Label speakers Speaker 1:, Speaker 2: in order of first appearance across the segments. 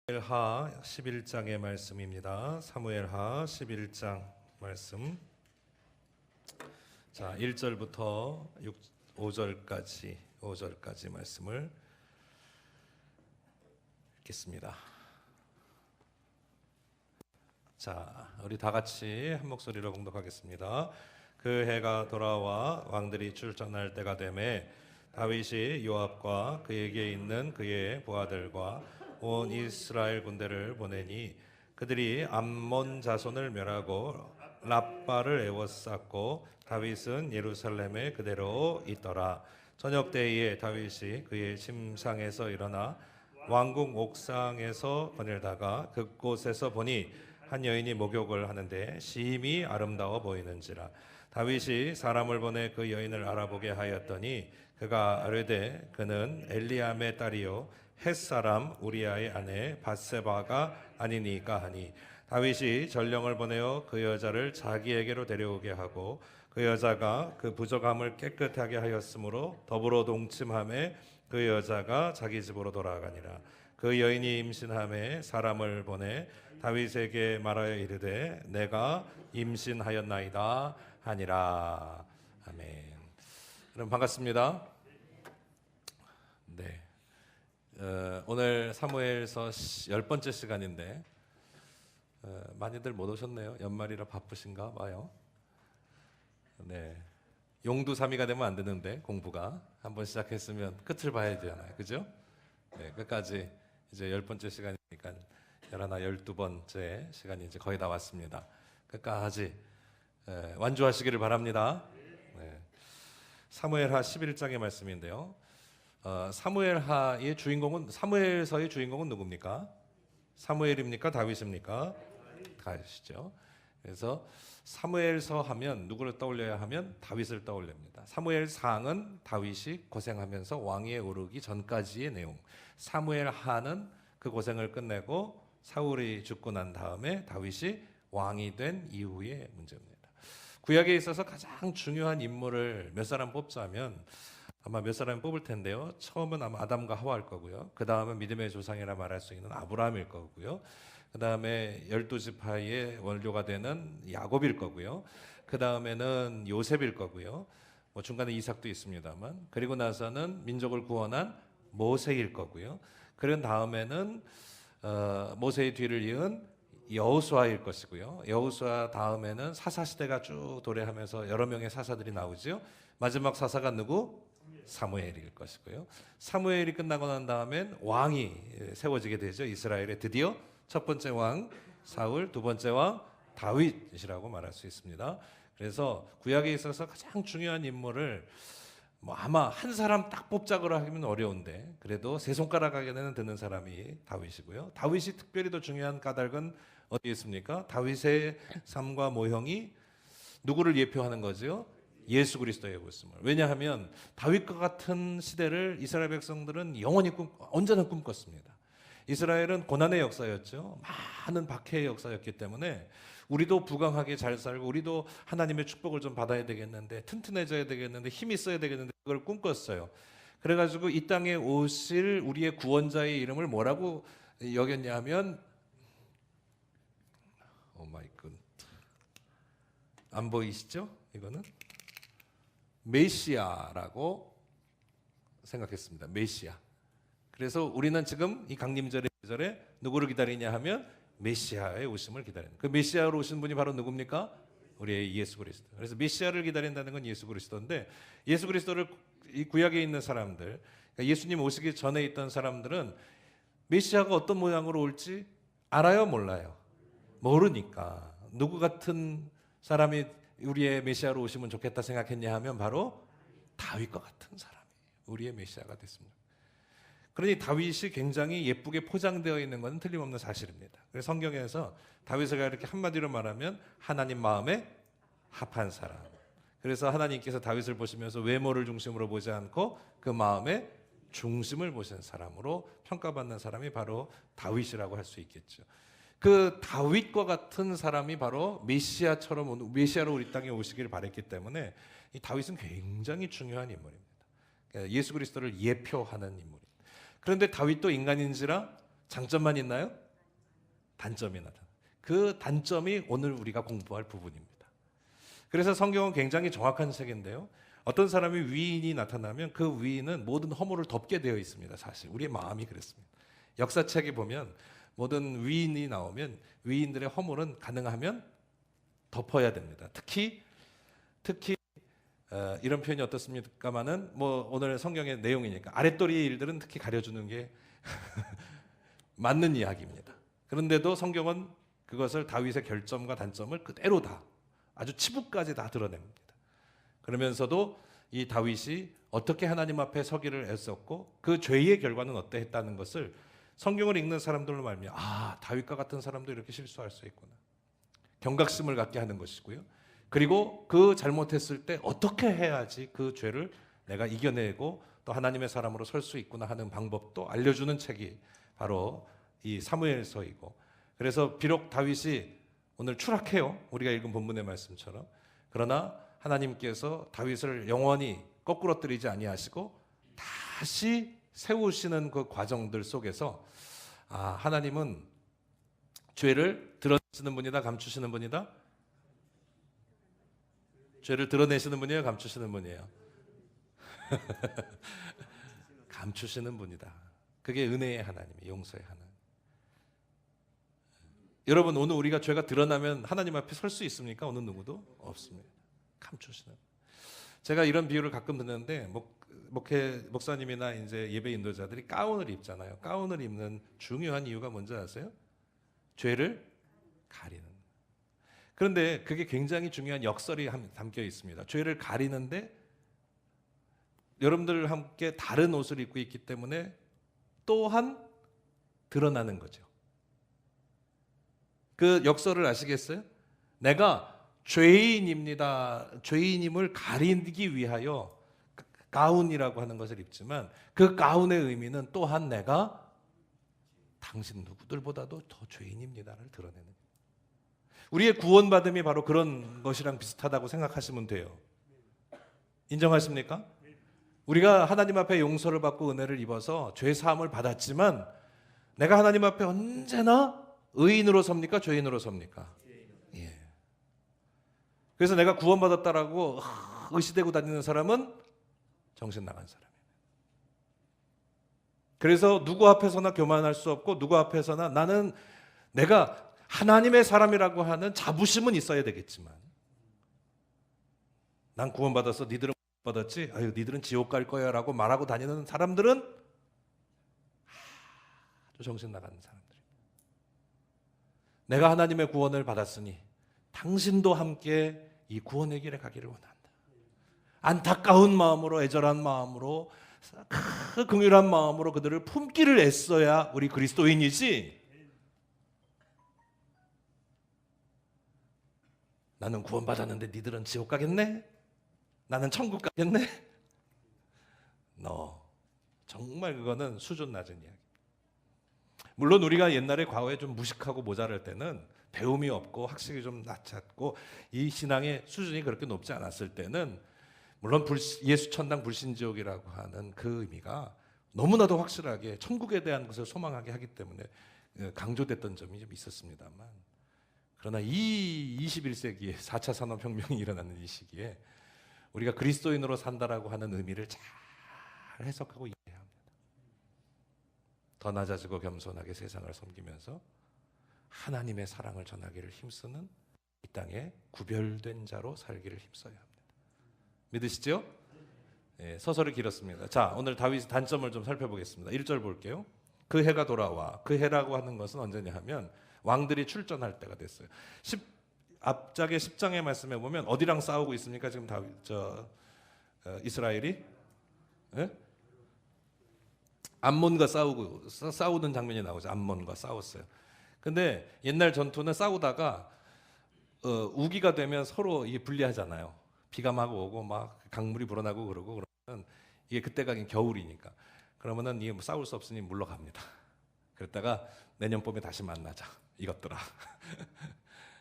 Speaker 1: 사무엘하 11장의 말씀입니다. 사무엘하 11장 말씀. 자, 1절부터 5절까지 말씀을 읽겠습니다. 자, 우리 다 같이 한 목소리로 봉독하겠습니다. 그 해가 돌아와 왕들이 출전할 때가 되매 다윗이 요압과 그에게 있는 그의 부하들과 온 이스라엘 군대를 보내니 그들이 암몬 자손을 멸하고 랍바를 에워쌌고 다윗은 예루살렘에 그대로 있더라. 저녁 때에 다윗이 그의 침상에서 일어나 왕궁 옥상에서 거닐다가 그곳에서 보니 한 여인이 목욕을 하는데 심히 아름다워 보이는지라. 다윗이 사람을 보내 그 여인을 알아보게 하였더니 그가 아뢰되 그는 엘리암의 딸이요 햇사람 우리아의 아내 밧세바가 아니니까 하니, 다윗이 전령을 보내어 그 여자를 자기에게로 데려오게 하고 그 여자가 그 부족함을 깨끗하게 하였으므로 더불어 동침함에 그 여자가 자기 집으로 돌아가니라. 그 여인이 임신함에 사람을 보내 다윗에게 말하여 이르되 내가 임신하였나이다 하니라. 아멘. 여러분 반갑습니다. 네. 오늘 사무엘서 10번째 시간인데 많이들 못 오셨네요. 연말이라 바쁘신가 봐요. 네, 용두사미가 되면 안 되는데 공부가 한번 시작했으면 끝을 봐야 되잖아요, 그죠? 네, 끝까지 이제 10번째 시간이니까 11, 12번째 시간이 이제 거의 다 왔습니다. 끝까지 완주하시기를 바랍니다. 네. 사무엘하 11장의 말씀인데요. 사무엘하의 주인공은, 사무엘서의 주인공은 누굽니까? 사무엘입니까? 다윗입니까? 다윗이죠. 그래서 사무엘서 하면 누구를 떠올려야 하면 다윗을 떠올립니다. 사무엘상은 다윗이 고생하면서 왕위에 오르기 전까지의 내용. 사무엘하는 그 고생을 끝내고 사울이 죽고 난 다음에 다윗이 왕이 된 이후의 문제입니다. 구약에 있어서 가장 중요한 인물을 몇 사람 뽑자면 아마 몇 사람이 뽑을 텐데요. 처음은 아마 아담과 하와일 거고요. 그 다음은 믿음의 조상이라 말할 수 있는 아브라함일 거고요. 그 다음에 12지파의 원료가 되는 야곱일 거고요. 그 다음에는 요셉일 거고요. 뭐 중간에 이삭도 있습니다만, 그리고 나서는 민족을 구원한 모세일 거고요. 그런 다음에는 모세의 뒤를 이은 여호수아일 것이고요. 여호수아 다음에는 사사 시대가 쭉 도래하면서 여러 명의 사사들이 나오죠. 마지막 사사가 누구? 사무엘일 것이고요. 사무엘이 끝나고 난 다음엔 왕이 세워지게 되죠. 이스라엘의 드디어 첫 번째 왕 사울, 두 번째 왕 다윗이라고 말할 수 있습니다. 그래서 구약에 있어서 가장 중요한 인물을 아마 한 사람 딱 뽑자고 하면 어려운데 그래도 세 손가락 안에는 드는 사람이 다윗이고요. 다윗이 특별히 더 중요한 까닭은 어디에 있습니까? 다윗의 삶과 모형이 누구를 예표하는 거죠? 예수 그리스도의 모습을. 왜냐하면 다윗과 같은 시대를 이스라엘 백성들은 영원히 언제나 꿈꿨습니다. 이스라엘은 고난의 역사였죠. 많은 박해의 역사였기 때문에 우리도 부강하게 잘 살고 우리도 하나님의 축복을 좀 받아야 되겠는데, 튼튼해져야 되겠는데, 힘이 있어야 되겠는데 그걸 꿈꿨어요. 그래가지고 이 땅에 오실 우리의 구원자의 이름을 뭐라고 여겼냐 하면, 오 마이 굿, 안 보이시죠? 이거는 메시아라고 생각했습니다. 메시아. 그래서 우리는 지금 이 강림절의 계절에 누구를 기다리냐 하면 메시아의 오심을 기다리는. 그 메시아로 오신 분이 바로 누굽니까? 우리의 예수 그리스도. 그래서 메시아를 기다린다는 건 예수 그리스도인데, 예수 그리스도를 이 구약에 있는 사람들, 그러니까 예수님 오시기 전에 있던 사람들은 메시아가 어떤 모양으로 올지 알아요, 몰라요? 모르니까. 누구 같은 사람이 우리의 메시아로 오시면 좋겠다 생각했냐 하면 바로 다윗과 같은 사람이 우리의 메시아가 됐습니다. 그러니 다윗이 굉장히 예쁘게 포장되어 있는 것은 틀림없는 사실입니다. 그래서 성경에서 다윗을 이렇게 한마디로 말하면 하나님 마음에 합한 사람. 그래서 하나님께서 다윗을 보시면서 외모를 중심으로 보지 않고 그 마음의 중심을 보신 사람으로 평가받는 사람이 바로 다윗이라고 할 수 있겠죠. 그 다윗과 같은 사람이 바로 메시아처럼, 메시아로 우리 땅에 오시기를 바랬기 때문에 이 다윗은 굉장히 중요한 인물입니다. 예수 그리스도를 예표하는 인물입니다. 그런데 다윗도 인간인지라 장점만 있나요? 단점이 나타나. 그 단점이 오늘 우리가 공부할 부분입니다. 그래서 성경은 굉장히 정확한 책인데요. 어떤 사람이 위인이 나타나면 그 위인은 모든 허물을 덮게 되어 있습니다. 사실 우리의 마음이 그랬습니다. 역사책에 보면 모든 위인이 나오면 위인들의 허물은 가능하면 덮어야 됩니다. 특히 이런 표현이 어떻습니까마는 뭐 오늘 성경의 내용이니까 아랫도리의 일들은 특히 가려주는 게 맞는 이야기입니다. 그런데도 성경은 그것을 다윗의 결점과 단점을 그대로 다 아주 치부까지 다 드러냅니다. 그러면서도 이 다윗이 어떻게 하나님 앞에 서기를 애썼고 그 죄의 결과는 어떠했다는 것을 성경을 읽는 사람들로 말미암아 다윗과 같은 사람도 이렇게 실수할 수 있구나. 경각심을 갖게 하는 것이고요. 그리고 그 잘못했을 때 어떻게 해야지 그 죄를 내가 이겨내고 또 하나님의 사람으로 설 수 있구나 하는 방법도 알려주는 책이 바로 이 사무엘서이고, 그래서 비록 다윗이 오늘 추락해요. 우리가 읽은 본문의 말씀처럼. 그러나 하나님께서 다윗을 영원히 거꾸러뜨리지 아니하시고 다시 세우시는 그 과정들 속에서 하나님은 죄를 드러내시는 분이다, 감추시는 분이다? 죄를 드러내시는 분이에요, 감추시는 분이에요? 감추시는 분이다. 그게 은혜의 하나님이, 용서의 하나님. 여러분, 오늘 우리가 죄가 드러나면 하나님 앞에 설 수 있습니까? 어느 누구도 없습니다. 감추시는. 제가 이런 비유를 가끔 듣는데 목사님이나 이제 예배 인도자들이 가운을 입잖아요. 가운을 입는 중요한 이유가 뭔지 아세요? 죄를 가리는. 그런데 그게 굉장히 중요한 역설이 담겨 있습니다. 죄를 가리는데 여러분들 함께 다른 옷을 입고 있기 때문에 또한 드러나는 거죠. 그 역설을 아시겠어요? 내가 죄인입니다. 죄인임을 가리기 위하여 가운이라고 하는 것을 입지만 그 가운의 의미는 또한 내가 당신 누구들보다도 더 죄인입니다를 드러내는 거예요. 우리의 구원받음이 바로 그런 것이랑 비슷하다고 생각하시면 돼요. 인정하십니까? 우리가 하나님 앞에 용서를 받고 은혜를 입어서 죄 사함을 받았지만 내가 하나님 앞에 언제나 의인으로 섭니까? 죄인으로 섭니까? 예. 그래서 내가 구원받았다라고 의시되고 다니는 사람은 정신 나간 사람이에요. 그래서 누구 앞에서나 교만할 수 없고 누구 앞에서나 나는 내가 하나님의 사람이라고 하는 자부심은 있어야 되겠지만 난 구원받았어, 니들은 못 받았지? 아유, 니들은 지옥 갈 거야 라고 말하고 다니는 사람들은 아주 정신 나간 사람들입니다. 내가 하나님의 구원을 받았으니 당신도 함께 이 구원의 길에 가기를 원한다. 안타까운 마음으로, 애절한 마음으로, 그 긍휼한 마음으로 그들을 품기를 애써야 우리 그리스도인이지, 나는 구원받았는데 니들은 지옥 가겠네? 나는 천국 가겠네? 정말 그거는 수준 낮은 이야기. 물론 우리가 옛날에 과거에 좀 무식하고 모자랄 때는, 배움이 없고 학식이 좀 낮았고 이 신앙의 수준이 그렇게 높지 않았을 때는 물론 예수 천당 불신지옥이라고 하는 그 의미가 너무나도 확실하게 천국에 대한 것을 소망하게 하기 때문에 강조됐던 점이 좀 있었습니다만, 그러나 이 21세기에 4차 산업혁명이 일어나는 이 시기에 우리가 그리스도인으로 산다라고 하는 의미를 잘 해석하고 이해해야 합니다. 더 낮아지고 겸손하게 세상을 섬기면서 하나님의 사랑을 전하기를 힘쓰는 이 땅에 구별된 자로 살기를 힘써야 합니다. 믿으시죠? 네, 서설이 길었습니다. 자, 오늘 다윗의 단점을 좀 살펴보겠습니다. 1절 볼게요. 그 해가 돌아와. 그 해라고 하는 것은 언제냐 하면 왕들이 출전할 때가 됐어요. 앞짝에 10장의 말씀에 보면 어디랑 싸우고 있습니까? 지금 이스라엘이? 네? 암몬과 싸우는 장면이 나오죠. 암몬과 싸웠어요. 근데 옛날 전투는 싸우다가 우기가 되면 서로 이게 불리하잖아요. 비가 막 오고 막 강물이 불어나고 그러고 그러면 이게 그때가 겨울이니까 그러면은 이게 뭐 싸울 수 없으니 물러갑니다. 그랬다가 내년 봄에 다시 만나자 이것들아.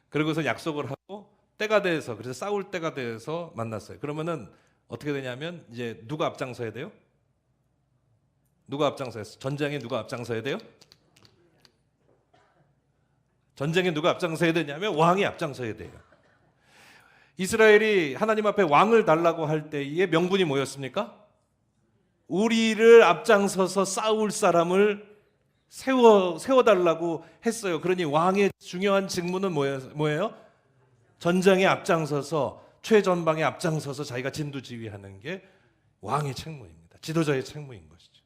Speaker 1: 그러고서 약속을 하고 때가 돼서, 그래서 싸울 때가 돼서 만났어요. 그러면은 어떻게 되냐면 이제 누가 앞장서야 돼요? 누가 앞장서야? 전쟁에 누가 앞장서야 돼요? 전쟁에 누가 앞장서야 되냐면 왕이 앞장서야 돼요. 이스라엘이 하나님 앞에 왕을 달라고 할 때의 명분이 뭐였습니까? 우리를 앞장서서 싸울 사람을 세워달라고 했어요. 그러니 왕의 중요한 직무는 뭐예요? 전쟁에 앞장서서 최전방에 앞장서서 자기가 진두지휘하는 게 왕의 책무입니다. 지도자의 책무인 것이죠.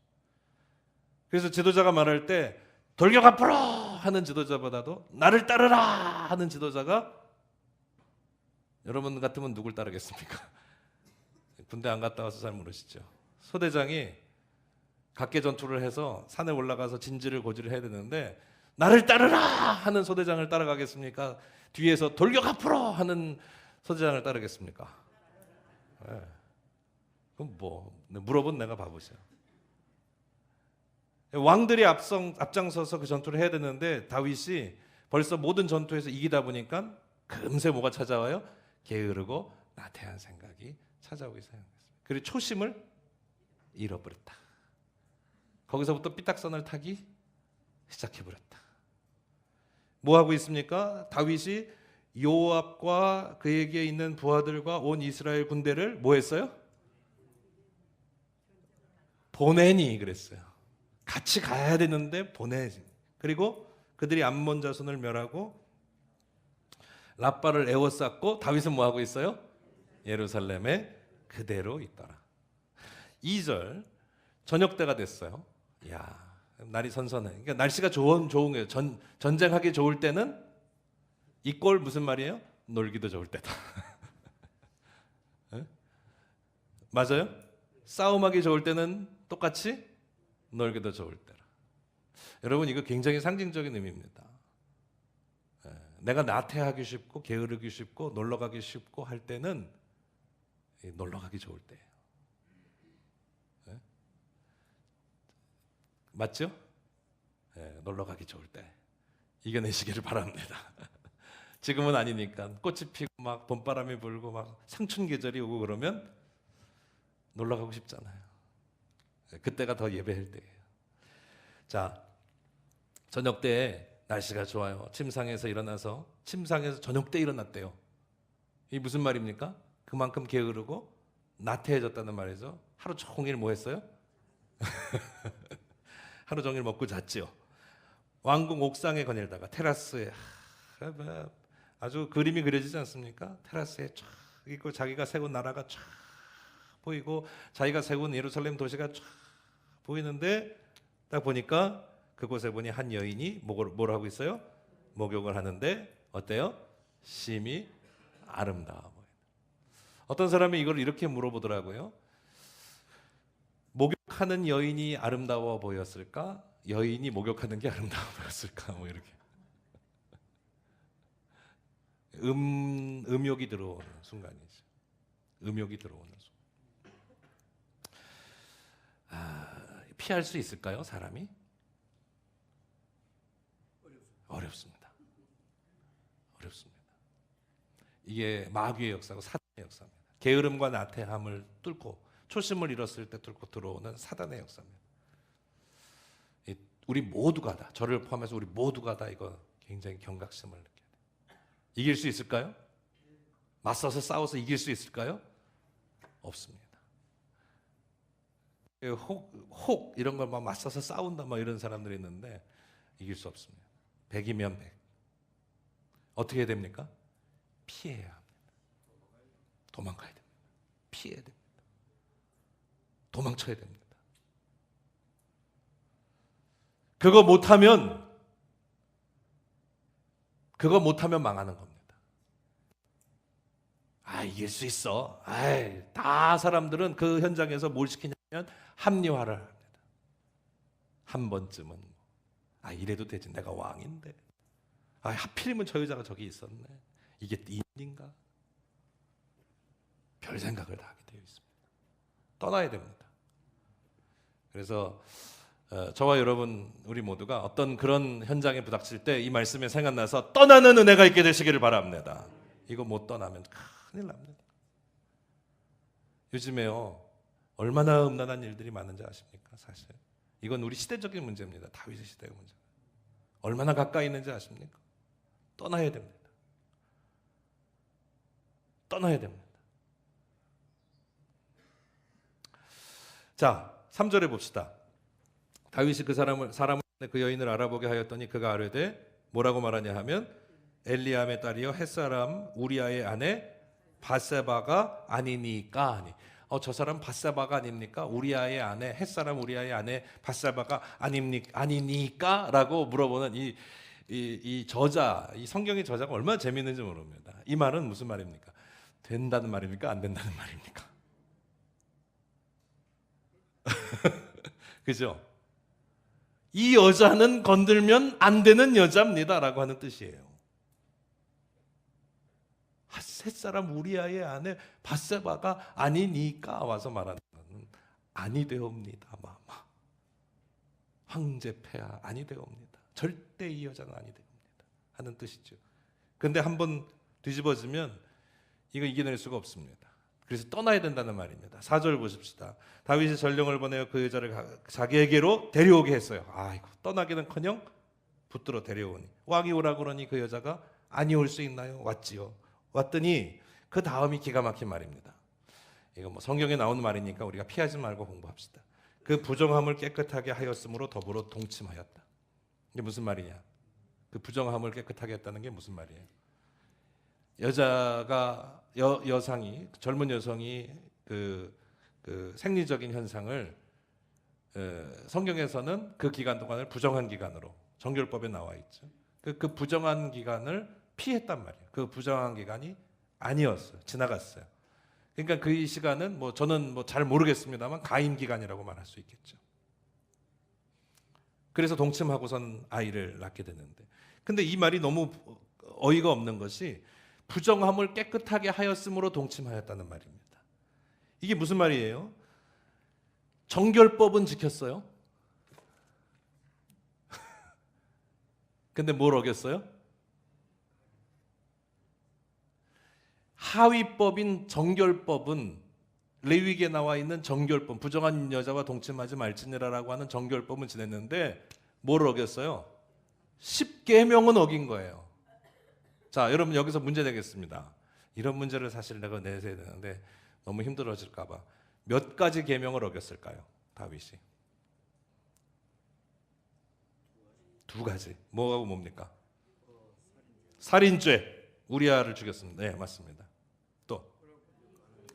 Speaker 1: 그래서 지도자가 말할 때 돌격 앞으로 하는 지도자보다도 나를 따르라 하는 지도자가, 여러분 같으면 누굴 따르겠습니까? 군대 안 갔다 와서 잘 모르시죠. 소대장이 각계 전투를 해서 산에 올라가서 진지를 고지를 해야 되는데 나를 따르라 하는 소대장을 따라가겠습니까? 뒤에서 돌격 앞으로 하는 소대장을 따르겠습니까? 네. 그럼 뭐 물어본 내가 바보죠. 왕들이 앞장서서 그 전투를 해야 되는데 다윗이 벌써 모든 전투에서 이기다 보니까 금세 뭐가 찾아와요? 게으르고 나태한 생각이 찾아오기 시작했습니다. 그리고 초심을 잃어버렸다. 거기서부터 삐딱선을 타기 시작해버렸다. 뭐 하고 있습니까? 다윗이 요압과 그에게 있는 부하들과 온 이스라엘 군대를 뭐 했어요? 보내니 그랬어요. 같이 가야 되는데 보내지. 그리고 그들이 암몬 자손을 멸하고 라빠를 에워쌌고 다윗은 뭐 하고 있어요? 예루살렘에 그대로 있더라. 2절 저녁 때가 됐어요. 야, 날이 선선해. 그러니까 날씨가 좋은 거예요. 전쟁하기 좋을 때는 이 꼴 무슨 말이에요? 놀기도 좋을 때다. 맞아요? 싸움하기 좋을 때는 똑같이 놀기도 좋을 때라. 여러분 이거 굉장히 상징적인 의미입니다. 내가 나태하기 쉽고 게으르기 쉽고 놀러가기 쉽고 할 때는 놀러가기 좋을 때예요. 맞죠? 놀러가기 좋을 때 이겨내시기를 바랍니다. 지금은 아니니까 꽃이 피고 막 봄바람이 불고 막 상춘 계절이 오고 그러면 놀러가고 싶잖아요. 그때가 더 예배할 때예요. 자, 저녁 때 날씨가 좋아요. 침상에서 일어나서 침상에서 저녁 때 일어났대요. 이 무슨 말입니까? 그만큼 게으르고 나태해졌다는 말이죠. 하루 종일 뭐 했어요? 하루 종일 먹고 잤죠. 왕궁 옥상에 거닐다가 테라스에 아주 그림이 그려지지 않습니까? 테라스에 쫙 있고 자기가 세운 나라가 쫙 보이고 자기가 세운 예루살렘 도시가 쫙 보이는데 딱 보니까 그곳에 보니 한 여인이 뭘 하고 있어요? 목욕을 하는데 어때요? 심히 아름다워 보인다. 어떤 사람이 이걸 이렇게 물어보더라고요. 목욕하는 여인이 아름다워 보였을까? 여인이 목욕하는 게 아름다워 보였을까? 뭐 이렇게. 음욕이 들어오는 순간이죠. 음욕이 들어오는 순간. 피할 수 있을까요, 사람이? 어렵습니다. 이게 마귀의 역사고 사단의 역사입니다. 게으름과 나태함을 뚫고 초심을 잃었을 때 뚫고 들어오는 사단의 역사입니다. 우리 모두가 다, 저를 포함해서 우리 모두가 다 이거 굉장히 경각심을 느껴야 돼요. 이길 수 있을까요? 맞서서 싸워서 이길 수 있을까요? 없습니다. 혹 이런 걸 막 맞서서 싸운다 막 이런 사람들이 있는데 이길 수 없습니다. 100이면 100. 어떻게 해야 됩니까? 피해야 합니다. 도망가야 됩니다. 피해야 됩니다. 도망쳐야 됩니다. 그거 못하면 망하는 겁니다. 이길 수 있어. 다 사람들은 그 현장에서 뭘 시키냐면 합리화를 합니다. 한 번쯤은 이래도 되지. 내가 왕인데. 하필이면 저 여자가 저기 있었네. 이게 일인가? 별 생각을 다 하게 되어 있습니다. 떠나야 됩니다. 그래서 저와 여러분 우리 모두가 어떤 그런 현장에 부닥칠 때 이 말씀이 생각나서 떠나는 은혜가 있게 되시기를 바랍니다. 이거 못 떠나면 큰일 납니다. 요즘에요 얼마나 음란한 일들이 많은지 아십니까? 사실 이건 우리 시대적인 문제입니다. 다윗의 시대의 문제. 얼마나 가까이 있는지 아십니까? 떠나야 됩니다. 떠나야 됩니다. 자, 3절에 봅시다. 다윗이 사람을 그 여인을 알아보게 하였더니 그가 아뢰되 뭐라고 말하냐 하면 엘리암의 딸이요 햇사람 우리아의 아내 바세바가 아니니까 하니. 저 사람 바세바가 아닙니까? 우리아의 아내 햇사람 우리아의 아내 바세바가 아니니까라고 물어보는 이 저자, 이 성경의 저자가 얼마나 재미있는지 모릅니다. 이 말은 무슨 말입니까? 된다는 말입니까? 안 된다는 말입니까? 그죠? 이 여자는 건들면 안 되는 여자입니다라고 하는 뜻이에요. 햇사람 우리아의 아내 바세바가 아니니까 와서 말하는 것은 아니 되옵니다. 마마 황제 폐하 아니 되옵니다. 절대 이 여자는 아니 되옵니다 하는 뜻이죠. 근데 한번 뒤집어지면 이거 이겨낼 수가 없습니다. 그래서 떠나야 된다는 말입니다. 4절 보십시다. 다윗이 전령을 보내어 그 여자를 자기에게로 데려오게 했어요. 아이고 떠나기는커녕 붙들어 데려오니 왕이 오라 그러니 그 여자가 아니 올 수 있나요? 왔지요. 왔더니 그 다음이 기가 막힌 말입니다. 이거 뭐 성경에 나오는 말이니까 우리가 피하지 말고 공부합시다. 그 부정함을 깨끗하게 하였으므로 더불어 동침하였다. 이게 무슨 말이냐? 그 부정함을 깨끗하게 했다는 게 무슨 말이에요? 여자가 여성이 젊은 여성이 그 생리적인 현상을 성경에서는 그 기간 동안을 부정한 기간으로 정결법에 나와 있죠. 그 부정한 기간을 피했단 말이에요. 그 부정한 기간이 아니었어요. 지나갔어요. 그러니까 그 시간은 뭐 저는 뭐 잘 모르겠습니다만 가임 기간이라고 말할 수 있겠죠. 그래서 동침하고선 아이를 낳게 되는데, 근데 이 말이 너무 어이가 없는 것이 부정함을 깨끗하게 하였으므로 동침하였다는 말입니다. 이게 무슨 말이에요? 정결법은 지켰어요. 근데 뭘 어겼어요? 하위법인 정결법은 레위기에 나와 있는 정결법, 부정한 여자와 동침하지 말지니라라고 하는 정결법은 지냈는데 뭘 어겼어요? 10계명은 어긴 거예요. 자, 여러분 여기서 문제 내겠습니다. 이런 문제를 사실 내가 내세야 되는데 너무 힘들어질까 봐. 몇 가지 계명을 어겼을까요? 다윗이. 2가지. 뭐하고 뭡니까? 살인죄. 우리아를 죽였습니다. 네, 맞습니다. 또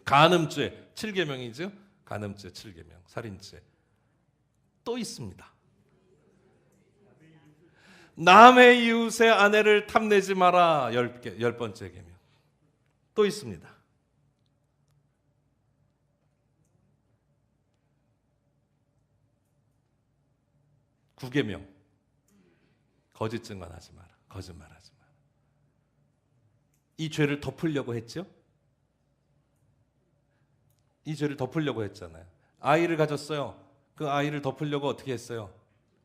Speaker 1: 간음죄. 7계명이죠? 간음죄 7계명. 살인죄. 또 있습니다. 남의 이웃의 아내를 탐내지 마라. 10번째 계명. 또 있습니다. 구계명. 거짓 증언하지 마라. 거짓말하지 마라. 이 죄를 덮으려고 했죠? 이 죄를 덮으려고 했잖아요. 아이를 가졌어요. 그 아이를 덮으려고 어떻게 했어요?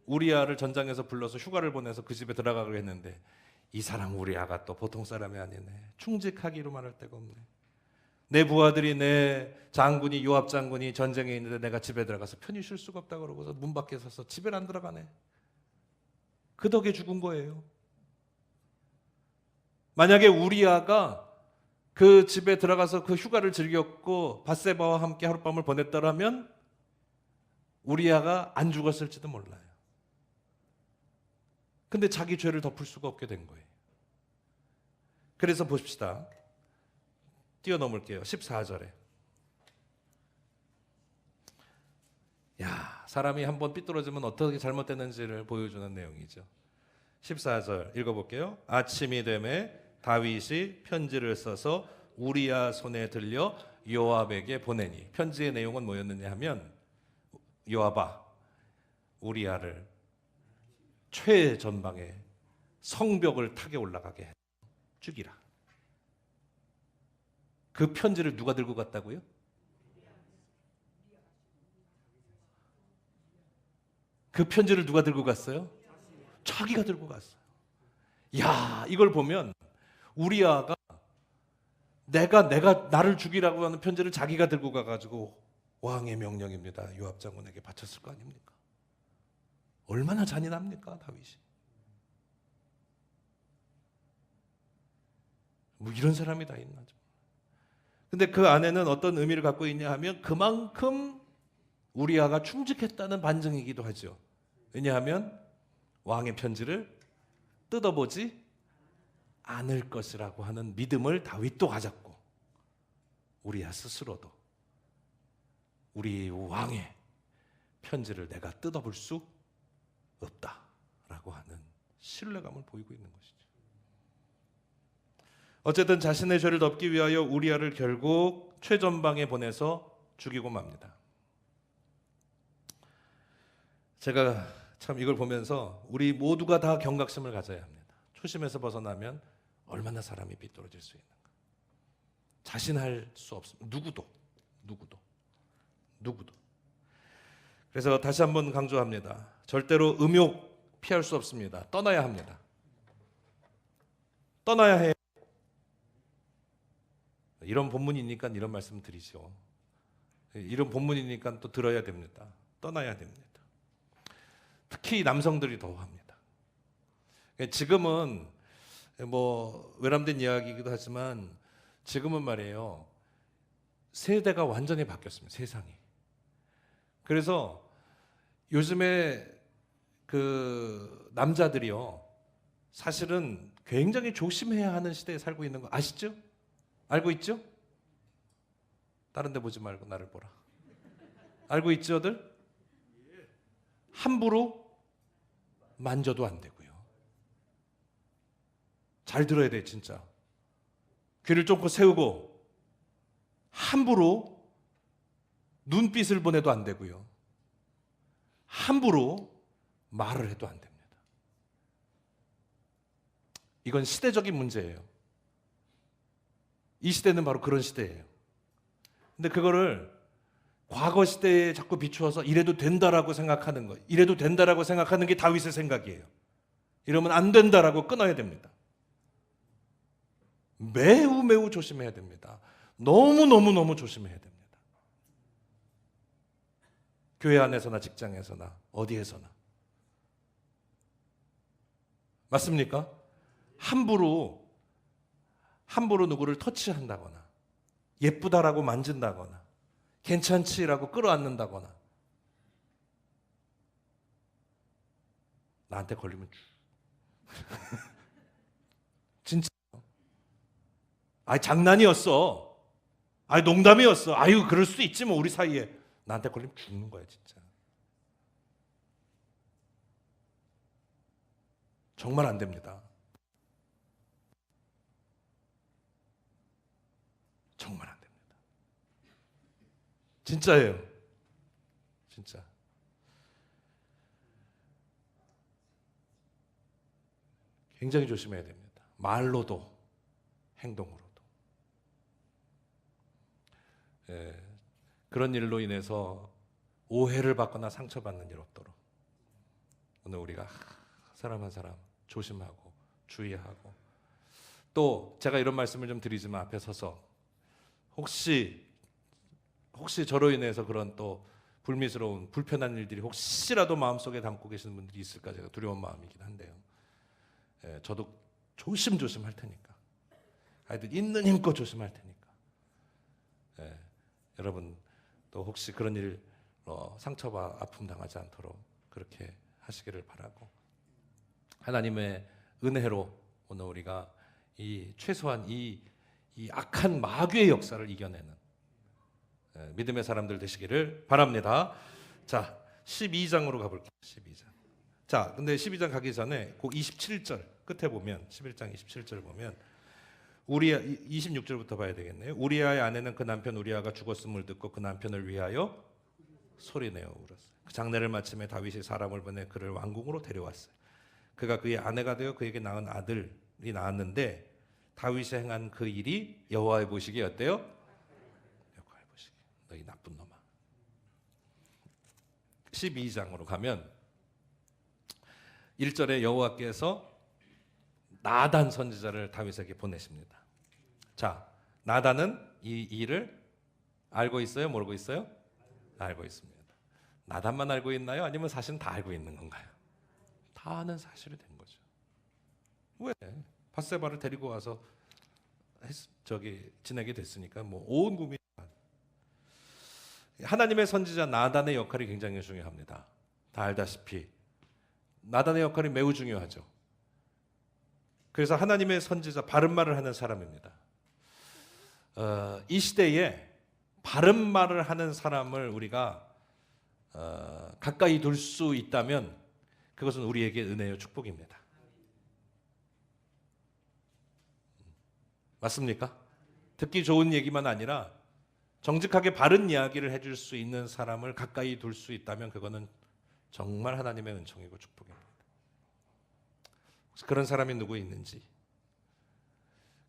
Speaker 1: 우리아를 전장에서 불러서 휴가를 보내서 그 집에 들어가기로 했는데 이 사람 우리아가 또 보통 사람이 아니네. 충직하기로 말할 데가 없네. 내 부하들이 내 장군이 요압 장군이 전쟁에 있는데 내가 집에 들어가서 편히 쉴 수가 없다 그러고서 문 밖에 서서 집에 안 들어가네. 그 덕에 죽은 거예요. 만약에 우리아가 그 집에 들어가서 그 휴가를 즐겼고 밧세바와 함께 하룻밤을 보냈더라면 우리아가 안 죽었을지도 몰라요. 근데 자기 죄를 덮을 수가 없게 된 거예요. 그래서 보십시다. 뛰어넘을게요. 14절에. 야, 사람이 한번 삐뚤어지면 어떻게 잘못됐는지를 보여주는 내용이죠. 14절 읽어볼게요. 아침이 되매 다윗이 편지를 써서 우리아 손에 들려 요압에게 보내니. 편지의 내용은 뭐였느냐 하면 요압아, 우리아를 최전방에 성벽을 타게 올라가게 해 죽이라. 그 편지를 누가 들고 갔다고요? 그 편지를 누가 들고 갔어요? 자기가 들고 갔어요. 야, 이걸 보면 우리아가 내가 나를 죽이라고 하는 편지를 자기가 들고 가가지고 왕의 명령입니다. 요압 장군에게 바쳤을 거 아닙니까? 얼마나 잔인합니까, 다윗이? 뭐 이런 사람이 다 있나 좀. 근데 그 안에는 어떤 의미를 갖고 있냐 하면 그만큼 우리아가 충직했다는 반증이기도 하죠. 왜냐하면 왕의 편지를 뜯어보지 않을 것이라고 하는 믿음을 다윗도 가졌고 우리아 스스로도 우리 왕의 편지를 내가 뜯어볼 수 없다라고 하는 신뢰감을 보이고 있는 것이죠. 어쨌든 자신의 죄를 덮기 위하여 우리아를 결국 최전방에 보내서 죽이고 맙니다. 제가 참 이걸 보면서 우리 모두가 다 경각심을 가져야 합니다. 초심에서 벗어나면 얼마나 사람이 비뚤어질 수 있는가. 자신할 수 없습니다. 누구도. 그래서 다시 한번 강조합니다. 절대로 음욕 피할 수 없습니다. 떠나야 합니다. 떠나야 해요. 이런 본문이니까 이런 말씀 드리죠. 이런 본문이니까 또 들어야 됩니다. 떠나야 됩니다. 특히 남성들이 더 합니다. 지금은 뭐 외람된 이야기이기도 하지만 지금은 말이에요. 세대가 완전히 바뀌었습니다. 세상이. 그래서 요즘에 그 남자들이요. 사실은 굉장히 조심해야 하는 시대에 살고 있는 거 아시죠? 알고 있죠? 다른 데 보지 말고 나를 보라. 알고 있죠들? 함부로 만져도 안 되고요. 잘 들어야 돼 진짜. 귀를 쫑긋 세우고 함부로 눈빛을 보내도 안 되고요. 함부로 말을 해도 안 됩니다. 이건 시대적인 문제예요. 이 시대는 바로 그런 시대예요. 근데 그거를 과거 시대에 자꾸 비추어서 이래도 된다라고 생각하는 거, 이래도 된다라고 생각하는 게 다윗의 생각이에요. 이러면 안 된다라고 끊어야 됩니다. 매우 조심해야 됩니다. 너무 조심해야 됩니다. 교회 안에서나 직장에서나 어디에서나. 맞습니까? 함부로 누구를 터치한다거나 예쁘다라고 만진다거나 괜찮지라고 끌어안는다거나 나한테 걸리면 진짜 장난이었어. 농담이었어. 그럴 수 있지 뭐 우리 사이에. 나한테 걸리면 죽는 거야 진짜. 정말 안 됩니다. 정말 안 됩니다. 진짜예요. 진짜. 굉장히 조심해야 됩니다. 말로도 행동으로도. 그런 일로 인해서 오해를 받거나 상처받는 일 없도록 오늘 우리가 사람 한 사람 조심하고 주의하고, 또 제가 이런 말씀을 좀 드리지만 앞에 서서 혹시 저로 인해서 그런 또 불미스러운 불편한 일들이 혹시라도 마음속에 담고 계시는 분들이 있을까 제가 두려운 마음이긴 한데요. 저도 조심 할 테니까, 하여튼 있는 힘껏 조심할 테니까, 여러분 또 혹시 그런 일 상처와 아픔 당하지 않도록 그렇게 하시기를 바라고, 하나님의 은혜로 오늘 우리가 이 최소한 이 악한 마귀의 역사를 이겨내는 믿음의 사람들 되시기를 바랍니다. 자, 12장으로 가볼게요. 12장. 자, 근데 12장 가기 전에 그 27절 끝에 보면 11장 27절 보면 우리아 26절부터 봐야 되겠네요. 우리아의 아내는 그 남편 우리아가 죽었음을 듣고 그 남편을 위하여 소리내어 울었어요. 그 장례를 마침에 다윗이 사람을 보내 그를 왕궁으로 데려왔어요. 그가 그의 아내가 되어 그에게 낳은 아들이 낳았는데 다윗이 행한 그 일이 여호와의 보시기에 어때요? 여호와의 보시기에 너희 나쁜 놈아. 12장으로 가면 1절에 여호와께서 나단 선지자를 다윗에게 보내십니다. 자, 나단은 이 일을 알고 있어요? 모르고 있어요? 알고 있습니다. 나단만 알고 있나요? 아니면 사실은 다 알고 있는 건가요? 다 아는 사실이 된 거죠. 왜? 밧세바를 데리고 와서 지내게 됐으니까 뭐 온 국민. 하나님의 선지자 나단의 역할이 굉장히 중요합니다. 다 알다시피 나단의 역할이 매우 중요하죠. 그래서 하나님의 선지자, 바른 말을 하는 사람입니다. 이 시대에 바른 말을 하는 사람을 우리가 가까이 둘 수 있다면 그것은 우리에게 은혜요 축복입니다. 맞습니까? 듣기 좋은 얘기만 아니라 정직하게 바른 이야기를 해줄 수 있는 사람을 가까이 둘 수 있다면 그거는 정말 하나님의 은총이고 축복입니다. 그런 사람이 누구 있는지,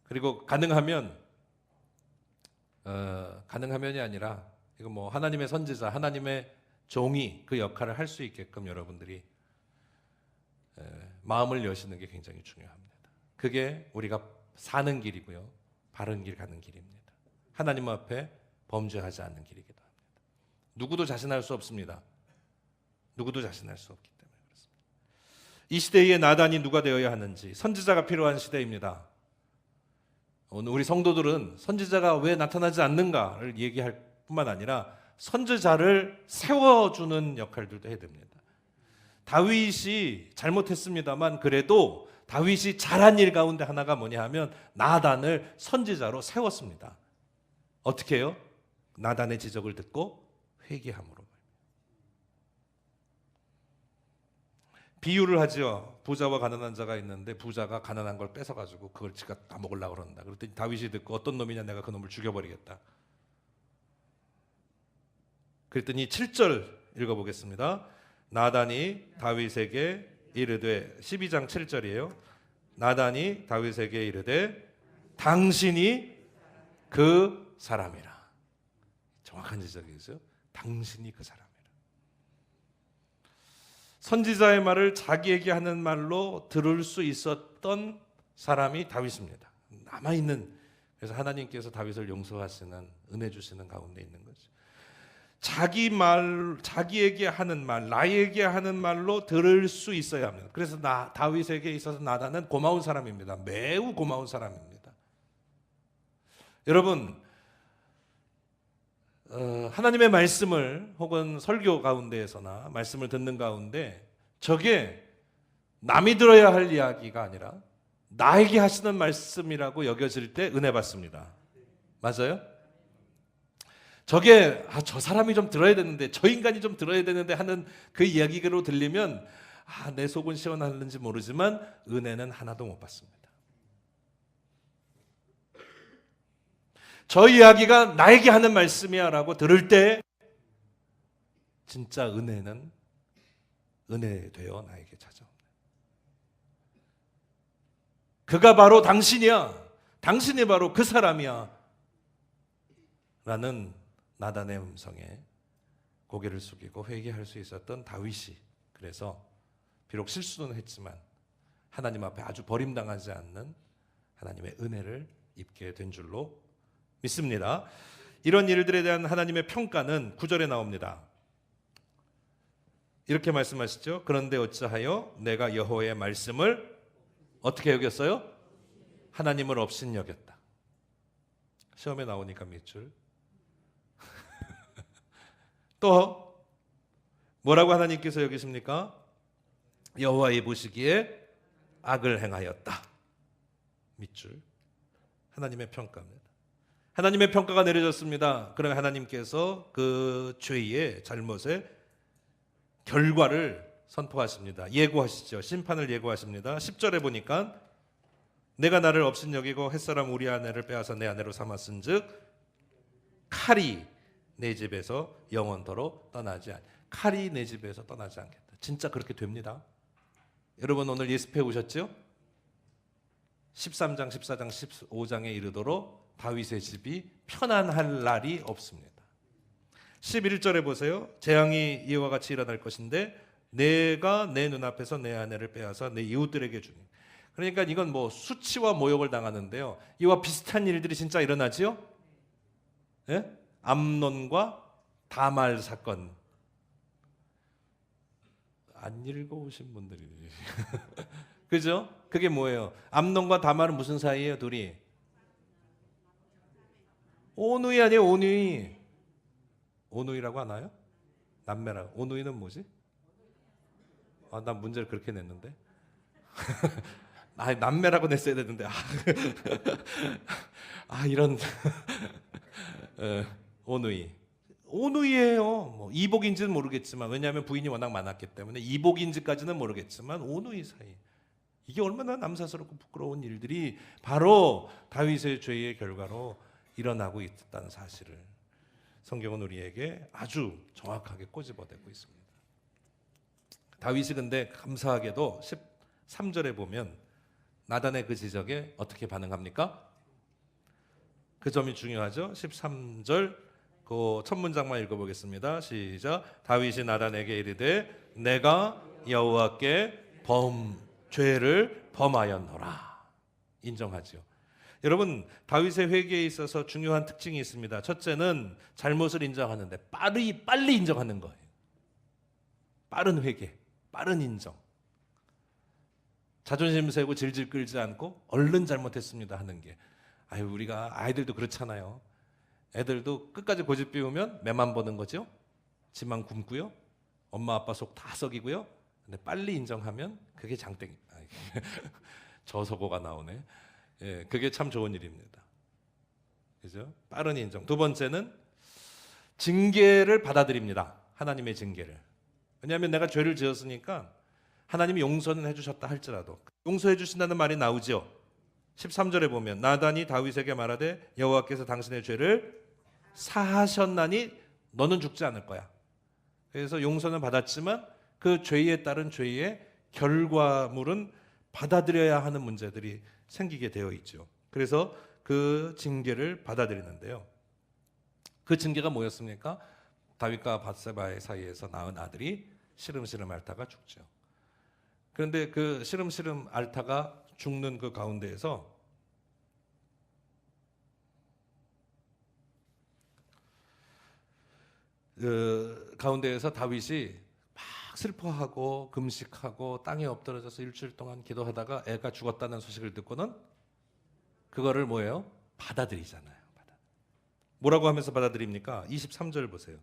Speaker 1: 그리고 가능하면이 아니라 이거 뭐 하나님의 선지자, 하나님의 종이 그 역할을 할 수 있게끔 여러분들이 마음을 여시는 게 굉장히 중요합니다. 그게 우리가 사는 길이고요, 바른 길 가는 길입니다. 하나님 앞에 범죄하지 않는 길이기도 합니다. 누구도 자신할 수 없습니다. 누구도 자신할 수 없기 때문에 그렇습니다. 이 시대의 나단이 누가 되어야 하는지, 선지자가 필요한 시대입니다. 오늘 우리 성도들은 선지자가 왜 나타나지 않는가를 얘기할 뿐만 아니라 선지자를 세워주는 역할들도 해야 됩니다. 다윗이 잘못했습니다만 그래도 다윗이 잘한 일 가운데 하나가 뭐냐 하면 나단을 선지자로 세웠습니다. 어떻게 해요? 나단의 지적을 듣고 회개함으로. 비유를 하죠. 부자와 가난한 자가 있는데 부자가 가난한 걸 뺏어가지고 그걸 지가 다 먹으려고 그런다. 그랬더니 다윗이 듣고 어떤 놈이냐, 내가 그 놈을 죽여버리겠다. 그랬더니 7절 읽어보겠습니다. 나단이 다윗에게 이르되, 12장 7절이에요. 나단이 다윗에게 이르되 당신이 그 사람이라. 정확한 지적이죠. 당신이 그 사람이라. 선지자의 말을 자기에게 하는 말로 들을 수 있었던 사람이 다윗입니다. 남아있는, 그래서 하나님께서 다윗을 용서하시는, 은혜 주시는 가운데 있는 거죠. 자기에게 하는 말, 나에게 하는 말로 들을 수 있어야 합니다. 그래서 다윗에게 있어서 나단은 고마운 사람입니다. 매우 고마운 사람입니다. 여러분, 하나님의 말씀을 혹은 설교 가운데에서나 말씀을 듣는 가운데 저게 남이 들어야 할 이야기가 아니라 나에게 하시는 말씀이라고 여겨질 때 은혜 받습니다. 맞아요? 저게 저 사람이 좀 들어야 되는데, 저 인간이 좀 들어야 되는데 하는 그 이야기로 들리면 내 속은 시원하는지 모르지만 은혜는 하나도 못 받습니다. 저 이야기가 나에게 하는 말씀이야 라고 들을 때 진짜 은혜는 은혜 되어 나에게 찾아옵니다. 그가 바로 당신이야, 당신이 바로 그 사람이야 라는 나단의 음성에 고개를 숙이고 회개할 수 있었던 다윗이, 그래서 비록 실수는 했지만 하나님 앞에 아주 버림당하지 않는 하나님의 은혜를 입게 된 줄로 믿습니다. 이런 일들에 대한 하나님의 평가는 9절에 나옵니다. 이렇게 말씀하시죠. 그런데 어찌하여 내가 여호와의 말씀을 어떻게 여겼어요? 하나님을 업신여겼다. 시험에 나오니까 밑줄. 또 뭐라고 하나님께서 여기십니까? 여호와의 보시기에 악을 행하였다. 밑줄. 하나님의 평가입니다. 하나님의 평가가 내려졌습니다. 그러면 하나님께서 그 죄의 잘못의 결과를 선포하십니다. 예고하시죠. 심판을 예고하십니다. 10절에 보니까 내가 나를 업신여기고 햇사람 우리 아내를 빼앗아 내 아내로 삼았은즉 칼이 내 집에서 영원토록 떠나지 않. 칼이 내 집에서 떠나지 않겠다. 진짜 그렇게 됩니다. 여러분 오늘 예습해 오셨죠? 13장, 14장, 15장에 이르도록 다윗의 집이 편안할 날이 없습니다. 11절에 보세요. 재앙이 이와 같이 일어날 것인데 내가 내 눈앞에서 내 아내를 빼앗아 내 이웃들에게 주니. 그러니까 이건 뭐 수치와 모욕을 당하는데요. 이와 비슷한 일들이 진짜 일어나지요? 예? 암논과 다말 사건. 안 읽어오신 분들이 그죠? 그게 뭐예요? 암논과 다말은 무슨 사이예요? 둘이 오누이 아니에요, 오누이. 오누이라고 하나요? 남매라고. 오누이는 뭐지? 아, 난 문제를 그렇게 냈는데. 아, 남매라고 냈어야 되는데. 이런. 오누이. 오누이예요. 뭐 이복인지는 모르겠지만, 왜냐하면 부인이 워낙 많았기 때문에 이복인지까지는 모르겠지만 오누이 사이. 이게 얼마나 남사스럽고 부끄러운 일들이 바로 다윗의 죄의 결과로 일어나고 있다는 사실을 성경은 우리에게 아주 정확하게 꼬집어대고 있습니다. 다윗이 근데 감사하게도 13절에 보면 나단의 그 지적에 어떻게 반응합니까? 그 점이 중요하죠. 13절 그 첫 문장만 읽어보겠습니다. 시작. 다윗이 나단에게 이르되 내가 여호와께 죄를 범하였노라. 인정하죠. 여러분, 다윗의 회개에 있어서 중요한 특징이 있습니다. 첫째는 잘못을 인정하는데 빨리 인정하는 거예요. 빠른 회개, 빠른 인정. 자존심 세고 질질 끌지 않고 얼른 잘못했습니다 하는 게. 우리가 아이들도 그렇잖아요. 애들도 끝까지 고집 피우면 매만 보는 거죠. 지만 굶고요. 엄마 아빠 속 다 썩이고요. 근데 빨리 인정하면 그게 장땡이. 저서고가 나오네. 예, 그게 참 좋은 일입니다. 그죠? 빠른 인정. 두 번째는 징계를 받아들입니다. 하나님의 징계를. 왜냐하면 내가 죄를 지었으니까 하나님이 용서는 해주셨다 할지라도 용서해 주신다는 말이 나오죠. 13절에 보면 나단이 다윗에게 말하되 여호와께서 당신의 죄를 사하셨나니 너는 죽지 않을 거야. 그래서 용서는 받았지만 그 죄에 따른 죄의 결과물은 받아들여야 하는 문제들이 생기게 되어 있죠. 그래서 그 징계를 받아들이는데요. 그 징계가 뭐였습니까? 다윗과 밧세바의 사이에서 낳은 아들이 시름시름 앓다가 죽죠. 그런데 그 시름시름 앓다가 죽는 그 가운데에서 다윗이 막 슬퍼하고 금식하고 땅에 엎드러져서 일주일 동안 기도하다가 애가 죽었다는 소식을 듣고는 그거를 뭐예요? 받아들이잖아요. 뭐라고 하면서 받아들입니까? 23절 보세요.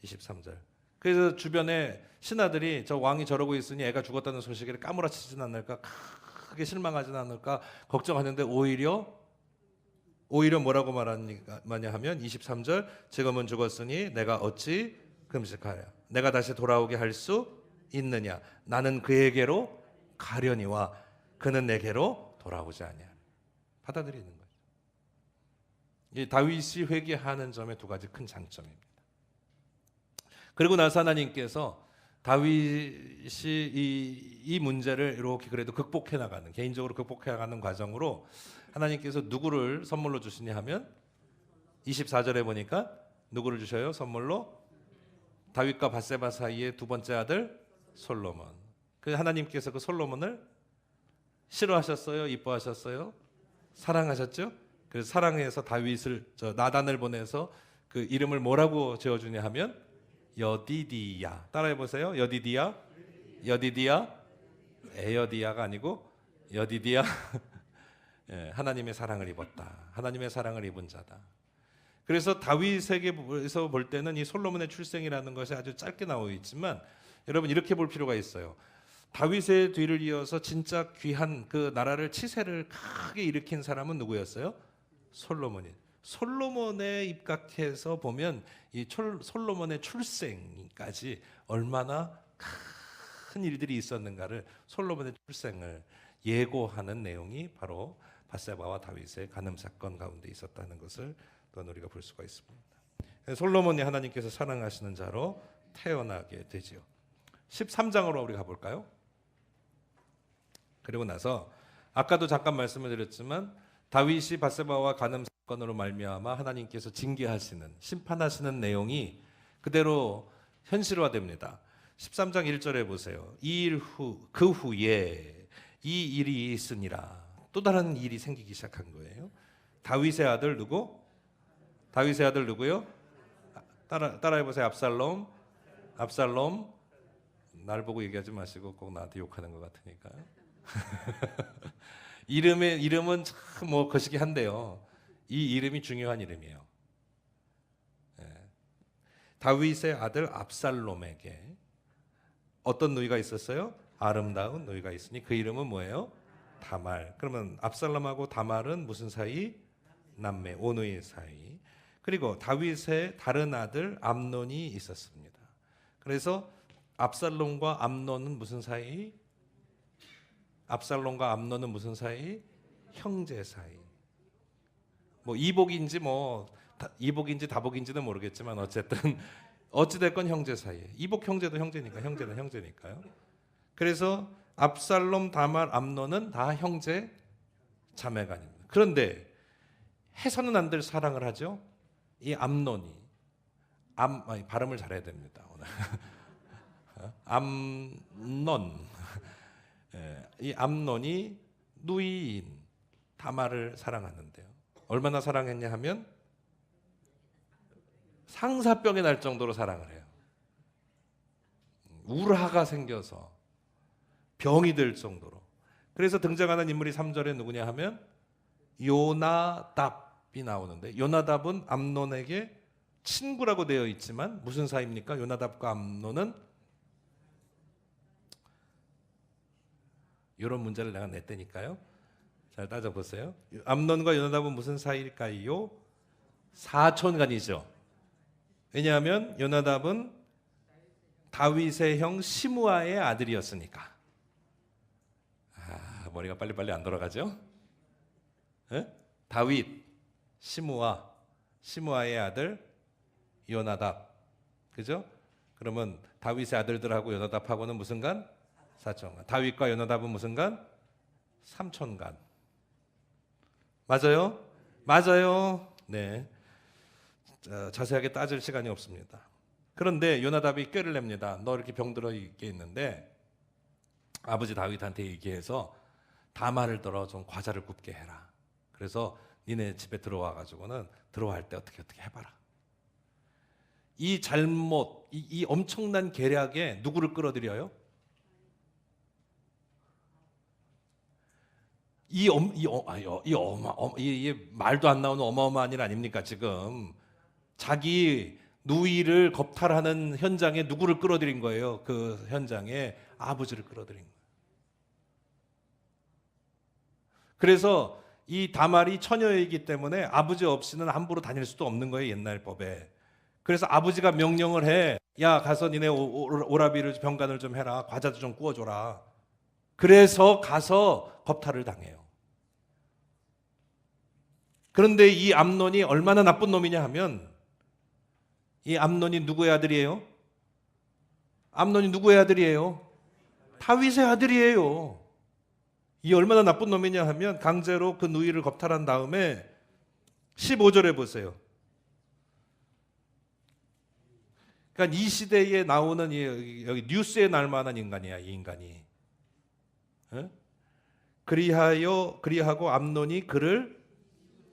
Speaker 1: 23절. 그래서 주변에 신하들이 저 왕이 저러고 있으니 애가 죽었다는 소식에 까무라치진 않을까, 크게 실망하진 않을까 걱정하는데 오히려 뭐라고 말하냐 하면 23절 지금은 죽었으니 내가 어찌 금식하랴. 내가 다시 돌아오게 할 수 있느냐. 나는 그에게로 가려니와 그는 내게로 돌아오지 아니하리. 받아들이는 거예요. 이 다윗이 회개하는 점에 두 가지 큰 장점입니다. 그리고 나서 하나님께서 다윗이 이 문제를 이렇게 그래도 극복해 나가는, 개인적으로 극복해 나가는 과정으로 하나님께서 누구를 선물로 주시냐 하면 24절에 보니까 누구를 주셔요? 선물로 다윗과 밧세바 사이의 두 번째 아들 솔로몬. 그 하나님께서 그 솔로몬을 싫어하셨어요? 이뻐하셨어요? 사랑하셨죠? 그래서 사랑해서 다윗을 나단을 보내서 그 이름을 뭐라고 지어주냐 하면 여디디야. 따라해 보세요. 여디디야. 에여디야가 아니고 여디디야. 예, 하나님의 사랑을 입었다. 하나님의 사랑을 입은 자다. 그래서 다윗에게서 볼 때는 이 솔로몬의 출생이라는 것이 아주 짧게 나와 있지만 여러분 이렇게 볼 필요가 있어요. 다윗의 뒤를 이어서 진짜 귀한 그 나라를 치세를 크게 일으킨 사람은 누구였어요? 솔로몬이. 솔로몬에 입각해서 보면 이 솔로몬의 출생까지 얼마나 큰 일들이 있었는가를, 솔로몬의 출생을 예고하는 내용이 바로 밧세바와 다윗의 간음 사건 가운데 있었다는 것을 또한 우리가 볼 수가 있습니다. 솔로몬이 하나님께서 사랑하시는 자로 태어나게 되지요. 13장으로 우리 가볼까요? 그리고 나서 아까도 잠깐 말씀을 드렸지만 다윗이 밧세바와 간음 사건으로 말미암아 하나님께서 징계하시는, 심판하시는 내용이 그대로 현실화됩니다. 13장 1절에 보세요. 그 후에 이 일이 있으니라. 또 다른 일이 생기기 시작한 거예요. 다윗의 아들 누구? 다윗의 아들 누구요? 따라해 보세요. 압살롬. 날 보고 얘기하지 마시고 꼭 나한테 욕하는 것 같으니까. 이름은 참 뭐 거시기 한데요. 이 이름이 중요한 이름이에요. 다윗의 아들 압살롬에게 어떤 누이가 있었어요? 아름다운 누이가 있으니 그 이름은 뭐예요? 다말. 그러면 압살롬하고 다말은 무슨 사이? 남매, 오누이 사이. 그리고 다윗의 다른 아들 암논이 있었습니다. 그래서 압살롬과 암논은 무슨 사이? 압살롬과 암논은 무슨 사이? 형제 사이. 뭐 이복인지 이복인지 다복인지는 모르겠지만 어쨌든 어찌됐건 형제 사이에. 이복 형제도 형제니까 형제는 형제니까요. 그래서 압살롬, 다말, 암논은 다 형제 자매간입니다. 그런데 해서는 안 될 사랑을 하죠. 이 암논이 발음을 잘해야 됩니다 오늘. 암논. 이 암논이 누이인 다말을 사랑하는데요. 얼마나 사랑했냐 하면 상사병이 날 정도로 사랑을 해요. 우라가 생겨서 병이 될 정도로. 그래서 등장하는 인물이 3절에 누구냐 하면 요나답이 나오는데, 요나답은 암논에게 친구라고 되어 있지만 무슨 사이입니까? 요나답과 암논은 이런 문제를 내가 냈다니까요. 잘 따져보세요. 암논과 요나답은 무슨 사이일까요? 사촌간이죠. 왜냐하면 요나답은 다윗의 형 시므아의 아들이었으니까. 머리가 빨리빨리 안 돌아가죠? 다윗, 시므아의 아들 요나답. 그죠? 그러면 다윗의 아들들하고 요나답하고는 무슨 간? 사촌간. 다윗과 요나답은 무슨 간? 삼촌간. 맞아요? 맞아요. 네. 자세하게 따질 시간이 없습니다. 그런데 요나답이 꾀를 냅니다. 너 이렇게 병들어 있게 있는데 아버지 다윗한테 얘기해서 다말을 들어 좀 과자를 굽게 해라. 그래서 니네 집에 들어와 가지고는 들어갈 때 어떻게 해봐라. 이 잘못, 이 엄청난 계략에 누구를 끌어들여요? 이 말도 안 나오는 어마어마한 일 아닙니까 지금? 자기 누이를 겁탈하는 현장에 누구를 끌어들인 거예요? 그 현장에 아버지를 끌어들인 거예요. 그래서 이 다말이 처녀이기 때문에 아버지 없이는 함부로 다닐 수도 없는 거예요, 옛날 법에. 그래서 아버지가 명령을 해. 야, 가서 니네 오라비를 병간을 좀 해라. 과자도 좀 구워줘라. 그래서 가서 겁탈을 당해요. 그런데 이 암논이 얼마나 나쁜 놈이냐 하면, 이 암논이 누구의 아들이에요? 암논이 누구의 아들이에요? 다윗의 아들이에요. 이 얼마나 나쁜 놈이냐 하면 강제로 그 누이를 겁탈한 다음에 15절에 보세요. 그러니까 이 시대에 나오는 여기 뉴스에 날 만한 인간이야, 이 인간이. 그리하고 암논이 그를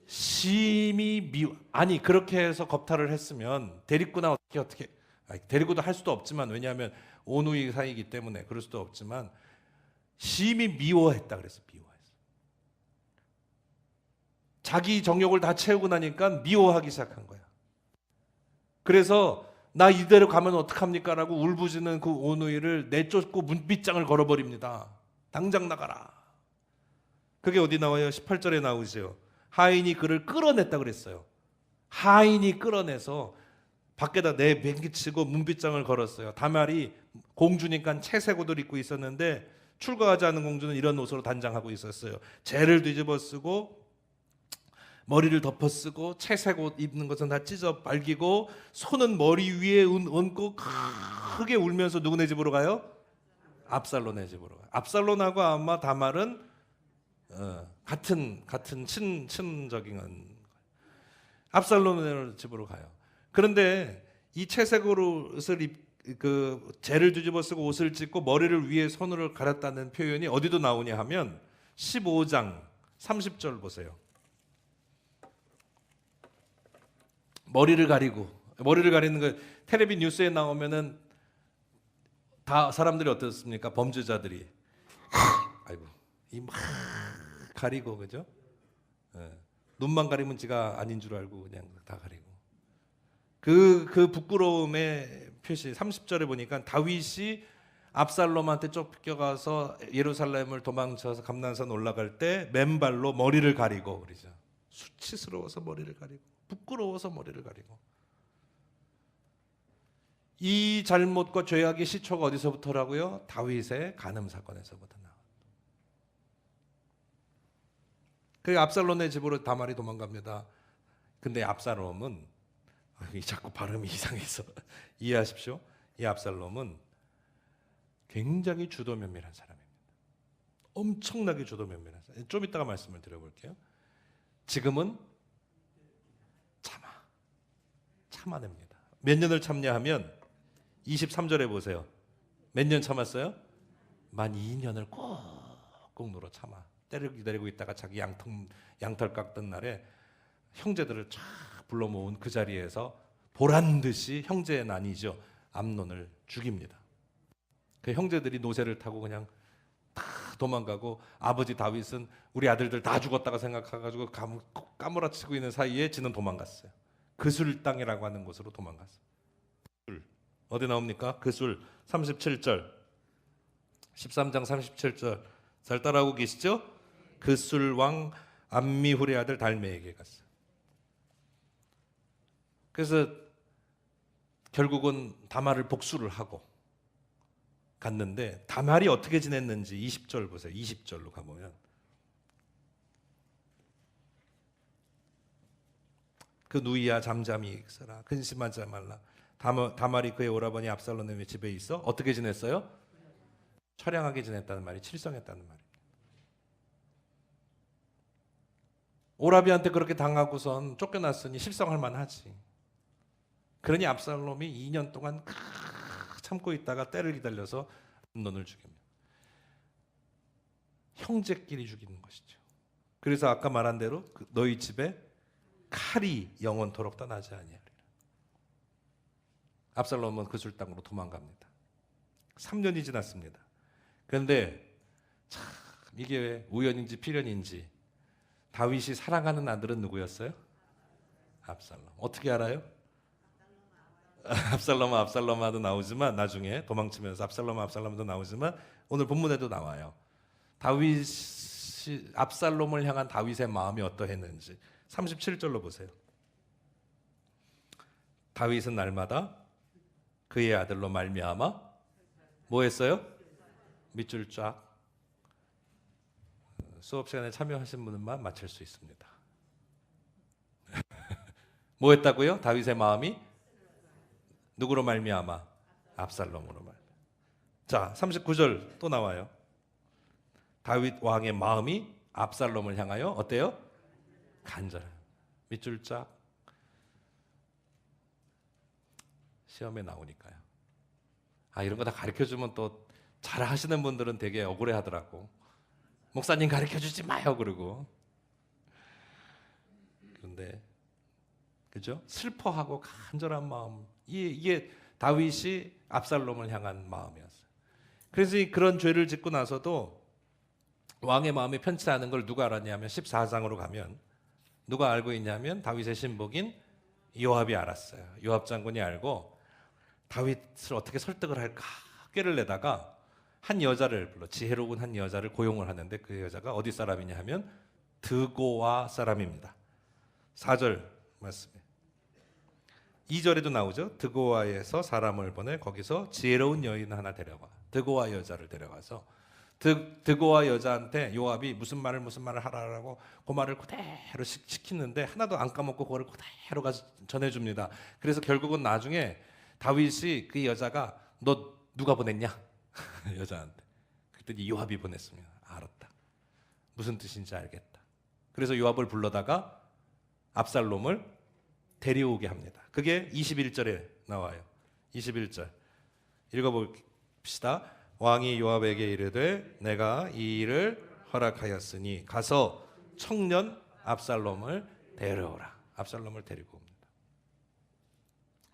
Speaker 1: 심히 아니 그렇게 해서 겁탈을 했으면 데리고나 어떻게 데리고도 할 수도 없지만, 왜냐하면 오누이 사이이기 때문에 그럴 수도 없지만 심히 미워했다 그랬어. 미워했어. 자기 정욕을 다 채우고 나니까 미워하기 시작한 거야. 그래서 나 이대로 가면 어떡합니까? 라고 울부짖는 그 오누이를 내쫓고 문빗장을 걸어버립니다. 당장 나가라. 그게 어디 나와요? 18절에 나오죠. 하인이 그를 끌어냈다 그랬어요. 하인이 끌어내서 밖에다 내팽개치고 문빗장을 걸었어요. 다말이 공주니까 채색 옷을 입고 있었는데 출가하지 않은 공주는 이런 옷으로 단장하고 있었어요. 재를 뒤집어 쓰고 머리를 덮어 쓰고 채색 옷 입는 것은 다 찢어 발기고 손은 머리 위에 얹고 크게 울면서 누구네 집으로 가요? 압살롬의 집으로 가요. 압살롬하고 아마 다말은 같은 친적인 압살롬의 집으로 가요. 그런데 이 채색 옷을 재를 뒤집어 쓰고 옷을 찢고 머리를 위에 손으로 가렸다는 표현이 어디도 나오냐 하면 15장 30절 보세요. 머리를 가리는 거 텔레비 뉴스에 나오면은 다 사람들이 어떻습니까? 범죄자들이 아이고 이 막 가리고, 그죠? 눈만 가리면 지가 아닌 줄 알고 그냥 다 가리고. 그 부끄러움의 표시 30절에 보니까 다윗이 압살롬한테 쫓겨가서 예루살렘을 도망쳐서 감난산 올라갈 때 맨발로 머리를 가리고 그러죠. 수치스러워서 머리를 가리고 부끄러워서 머리를 가리고. 이 잘못과 죄악의 시초가 어디서부터라고요? 다윗의 간음 사건에서부터 나와. 그 압살롬의 집으로 다말이 도망갑니다. 근데 압살롬은 자꾸 발음이 이상해서 이해하십시오. 이 압살롬은 굉장히 주도면밀한 사람입니다. 엄청나게 주도면밀한 사람. 좀 이따가 말씀을 드려볼게요. 지금은 참아냅니다. 몇 년을 참냐하면 23절에 보세요. 몇 년 참았어요? 만 2년을 꾹꾹 눌어 참아. 때를 기다리고 있다가 자기 양털 깎던 날에 형제들을 쫙 불러 모은 그 자리에서 보란듯이 형제의 난이죠. 암논을 죽입니다. 그 형제들이 노새를 타고 그냥 다 도망가고 아버지 다윗은 우리 아들들 다 죽었다고 생각해가지고 까무라치고 있는 사이에 지는 도망갔어요. 그술 땅이라고 하는 곳으로 도망갔어요. 어디 나옵니까? 그술 37절 13장 37절 잘 따라하고 계시죠? 그술 왕 암미훌의 아들 달메에게 갔어요. 그래서 결국은 다말을 복수를 하고 갔는데 다말이 어떻게 지냈는지 20절 보세요. 20절로 가보면 그 누이야 잠잠히 있어라 근심하지 말라. 다말이 그의 오라버니 압살롬의 집에 있어 어떻게 지냈어요? 처량하게 지냈다는 말이 칠성했다는 말이에요. 오라비한테 그렇게 당하고선 쫓겨났으니 실성할 만하지. 그러니 압살롬이 2년 동안 참고 있다가 때를 기다려서 암논을 죽입니다. 형제끼리 죽이는 것이죠. 그래서 아까 말한 대로 너희 집에 칼이 영원토록 떠나지 아니하리라. 압살롬은 그술 땅으로 도망갑니다. 3년이 지났습니다. 그런데 참 이게 왜 우연인지 필연인지 다윗이 사랑하는 아들은 누구였어요? 압살롬. 어떻게 알아요? 압살롬도 나오지만 나중에 도망치면서 압살롬도 나오지만 오늘 본문에도 나와요. 다윗이 압살롬을 향한 다윗의 마음이 어떠했는지 37절로 보세요. 다윗은 날마다 그의 아들로 말미암아 뭐 했어요? 밑줄 쫙. 수업 시간에 참여하신 분만 맞출 수 있습니다. 뭐 했다고요? 다윗의 마음이 누구로 말미암아? 압살롬으로 말미암아. 자, 39절 또 나와요. 다윗 왕의 마음이 압살롬을 향하여 어때요? 간절해요. 밑줄 쫙. 시험에 나오니까요. 이런 거 다 가르쳐주면 또 잘하시는 분들은 되게 억울해 하더라고. 목사님 가르쳐주지 마요 그러고. 그런데 그죠? 슬퍼하고 간절한 마음. 이게 다윗이 압살롬을 향한 마음이었어요. 그래서 그런 죄를 짓고 나서도 왕의 마음이 편치 않은 걸 누가 알았냐면 14장으로 가면 누가 알고 있냐면 다윗의 신복인 요압이 알았어요. 요압 장군이 알고 다윗을 어떻게 설득을 할까 꾀를 내다가 한 여자를 불러 지혜로운 한 여자를 고용을 하는데 그 여자가 어디 사람이냐 하면 드고와 사람입니다. 4절 말씀에 2절에도 나오죠. 드고와에서 사람을 보내 거기서 지혜로운 여인 하나 데려와. 드고와 여자를 데려가서 드고와 여자한테 요압이 무슨 말을 하라고 그 말을 그대로 시키는데 하나도 안 까먹고 그거를 그대로 가서 전해줍니다. 그래서 결국은 나중에 다윗이 그 여자가 너 누가 보냈냐? 여자한테. 그랬더니 요압이 보냈습니다. 알았다. 무슨 뜻인지 알겠다. 그래서 요압을 불러다가 압살롬을 데려오게 합니다. 그게 21절에 나와요. 21절 읽어봅시다. 왕이 요압에게 이르되 내가 이 일을 허락하였으니 가서 청년 압살롬을 데려오라. 압살롬을 데리고 옵니다.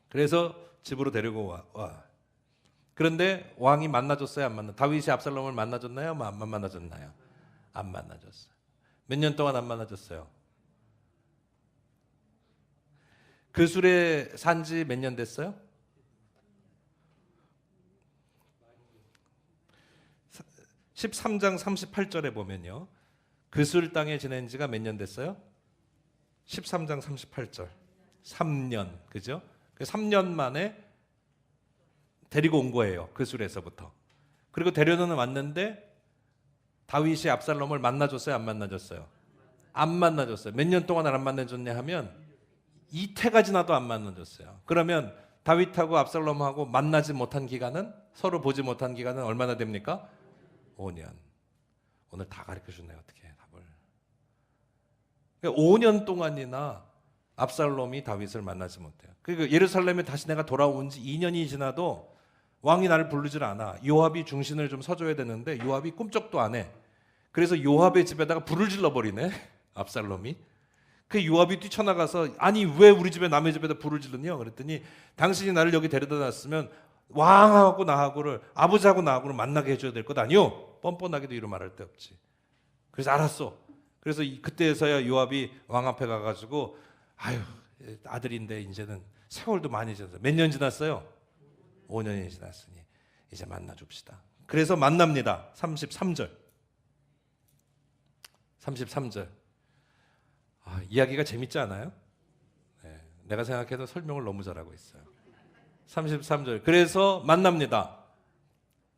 Speaker 1: 그래서 집으로 데리고 와. 그런데 왕이 만나줬어요? 안 만나? 다윗이 압살롬을 만나줬나요? 안 만나줬나요? 안 만나줬어요. 몇 년 동안 안 만나줬어요? 그술에 산지 몇 년 됐어요? 13장 38절에 보면요, 그술 땅에 지낸 지가 몇 년 됐어요? 13장 38절 3년, 그죠? 3년 만에 데리고 온 거예요, 그술에서부터. 그리고 데려는 왔는데 다윗이 압살롬을 만나줬어요, 안 만나줬어요? 안 만나줬어요. 몇 년 동안 안 만나줬냐 하면 이태가 지나도 안 만나줬어요. 그러면 다윗하고 압살롬하고 만나지 못한 기간은, 서로 보지 못한 기간은 얼마나 됩니까? 5년. 오늘 다 가르쳐 주네, 어떻게 답을. 그러니까 5년 동안이나 압살롬이 다윗을 만나지 못해요. 그리고 예루살렘에 다시 내가 돌아온 지 2년이 지나도 왕이 나를 부르질 않아. 요압이 중신을 좀 서줘야 되는데 요압이 꿈쩍도 안 해. 그래서 요압의 집에다가 불을 질러버리네, 압살롬이. 그 요압이 뛰쳐나가서, 아니 왜 우리 집에, 남의 집에다 불을 질르냐 그랬더니, 당신이 나를 여기 데려다 놨으면 왕하고 나하고를, 아버지하고 나하고를 만나게 해줘야 될 것 아니오? 뻔뻔하게도 이런 말할 데 없지. 그래서 알았어. 그래서 그때서야 요압이 왕 앞에 가가지고, 아유 아들인데 이제는 세월도 많이 지났어요. 몇 년 지났어요? 5년이 지났으니 이제 만나줍시다. 그래서 만납니다. 33절. 이야기가 재밌지 않아요? 네, 내가 생각해도 설명을 너무 잘하고 있어요. 33절. 그래서 만납니다.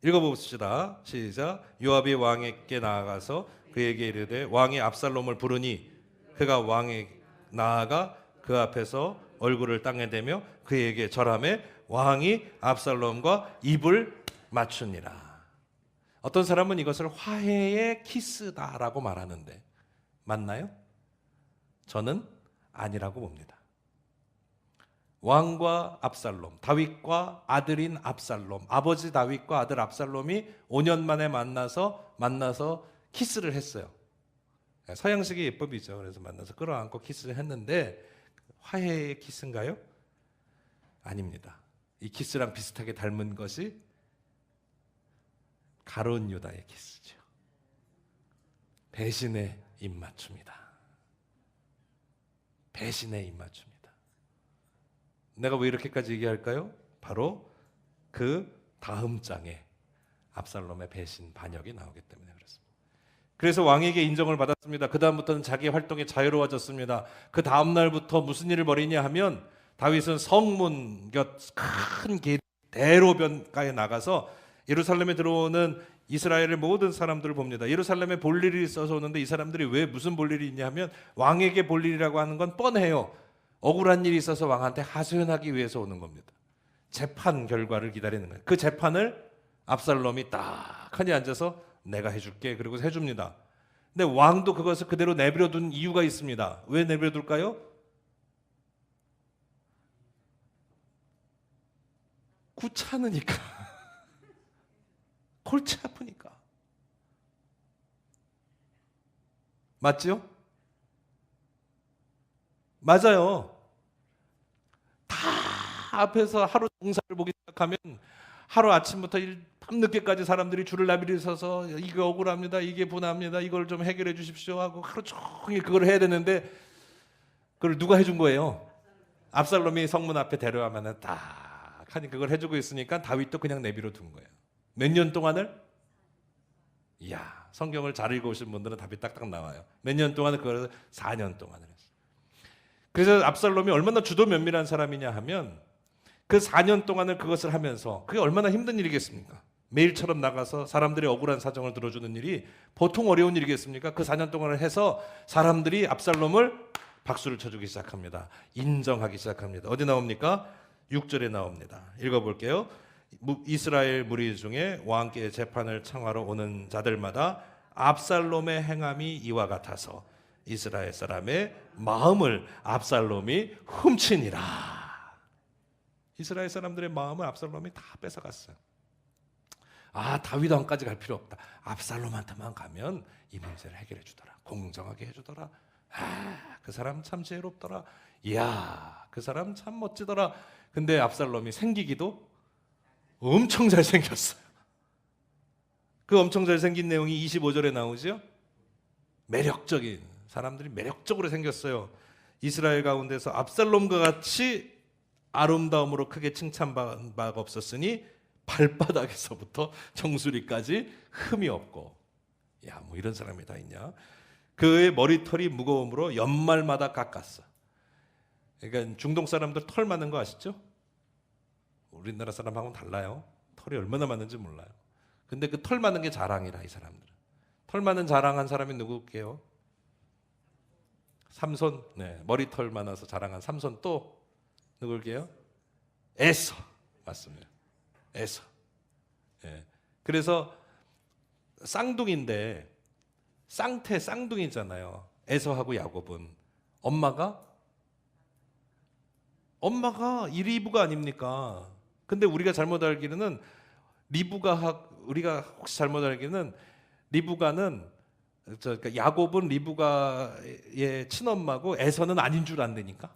Speaker 1: 읽어봅시다. 시작. 요압이 왕에게 나아가서 그에게 이르되 왕이 압살롬을 부르니 그가 왕에 나아가 그 앞에서 얼굴을 땅에 대며 그에게 절하매 왕이 압살롬과 입을 맞추니라. 어떤 사람은 이것을 화해의 키스다라고 말하는데 맞나요? 저는 아니라고 봅니다. 왕과 압살롬, 다윗과 아들인 압살롬, 아버지 다윗과 아들 압살롬이 5년 만에 만나서 키스를 했어요. 서양식의 예법이죠. 그래서 만나서 끌어안고 키스를 했는데 화해의 키스인가요? 아닙니다. 이 키스랑 비슷하게 닮은 것이 가룟 유다의 키스죠. 배신의 입맞춤이다. 배신의 입맞춤이다. 내가 왜 이렇게까지 얘기할까요? 바로 그 다음 장에 압살롬의 배신 반역이 나오기 때문에 그렇습니다. 그래서 왕에게 인정을 받았습니다. 그 다음부터는 자기 활동이 자유로워졌습니다. 그 다음 날부터 무슨 일을 벌이냐 하면, 다윗은 성문 곁 큰 대로변가에 나가서 예루살렘에 들어오는 이스라엘의 모든 사람들을 봅니다. 예루살렘에 볼 일이 있어서 오는데 이 사람들이 왜 무슨 볼 일이 있냐 하면, 왕에게 볼 일이라고 하는 건 뻔해요. 억울한 일이 있어서 왕한테 하소연하기 위해서 오는 겁니다. 재판 결과를 기다리는 거예요. 그 재판을 압살롬이 딱 하니 앉아서 내가 해줄게, 그리고 해줍니다. 근데 왕도 그것을 그대로 내버려둔 이유가 있습니다. 왜 내버려둘까요? 귀찮으니까. 골치 아프니까. 맞죠? 맞아요. 다 앞에서 하루 공사를 보기 시작하면 하루 아침부터 밤늦게까지 사람들이 줄을 나비를 서서 이게 억울합니다, 이게 분합니다, 이걸 좀 해결해 주십시오 하고 하루 종일 그걸 해야 되는데, 그걸 누가 해준 거예요? 압살롬이 성문 앞에 데려가면은 딱 하니 그걸 해주고 있으니까 다윗도 그냥 내비로 둔 거예요. 몇 년 동안을? 이야, 성경을 잘 읽어오신 분들은 답이 딱딱 나와요. 몇 년 동안을? 그걸 4년 동안을 했어요. 그래서 압살롬이 얼마나 주도 면밀한 사람이냐 하면, 그 4년 동안을 그것을 하면서, 그게 얼마나 힘든 일이겠습니까? 매일처럼 나가서 사람들의 억울한 사정을 들어주는 일이 보통 어려운 일이겠습니까? 그 4년 동안을 해서 사람들이 압살롬을 박수를 쳐주기 시작합니다. 인정하기 시작합니다. 어디 나옵니까? 6절에 나옵니다. 읽어볼게요. 이스라엘 무리 중에 왕께 재판을 청하러 오는 자들마다 압살롬의 행함이 이와 같아서 이스라엘 사람의 마음을 압살롬이 훔치니라. 이스라엘 사람들의 마음을 압살롬이 다 뺏어갔어요. 다윗 왕까지 갈 필요 없다. 압살롬한테만 가면 이 문제를 해결해 주더라. 공정하게 해주더라. 그 사람 참 지혜롭더라. 이야, 그 사람 참 멋지더라. 근데 압살롬이 생기기도 엄청 잘생겼어요. 그 엄청 잘생긴 내용이 25절에 나오죠. 매력적인, 사람들이 매력적으로 생겼어요. 이스라엘 가운데서 압살롬과 같이 아름다움으로 크게 칭찬받은 바가 없었으니 발바닥에서부터 정수리까지 흠이 없고. 야, 뭐 이런 사람이 다 있냐? 그의 머리털이 무거움으로 연말마다 깎았어. 그러니까 중동 사람들 털 많은 거 아시죠? 우리나라 사람하고는 달라요. 털이 얼마나 많은지 몰라요. 근데 그 털 많은 게 자랑이라, 이 사람들은. 털 많은 자랑한 사람이 누구게요? 삼손. 네, 머리털 많아서 자랑한 삼손. 또 누굴게요? 에서. 맞습니다. 에서. 예. 그래서 쌍둥이인데 쌍둥이잖아요. 에서하고 야곱은 엄마가 리브가 아닙니까? 근데 우리가 잘못 알기로는 우리가 혹시 잘못 알기는 리브가는 그러니까 야곱은 리브가의 친엄마고 에서는 아닌 줄 안다니까.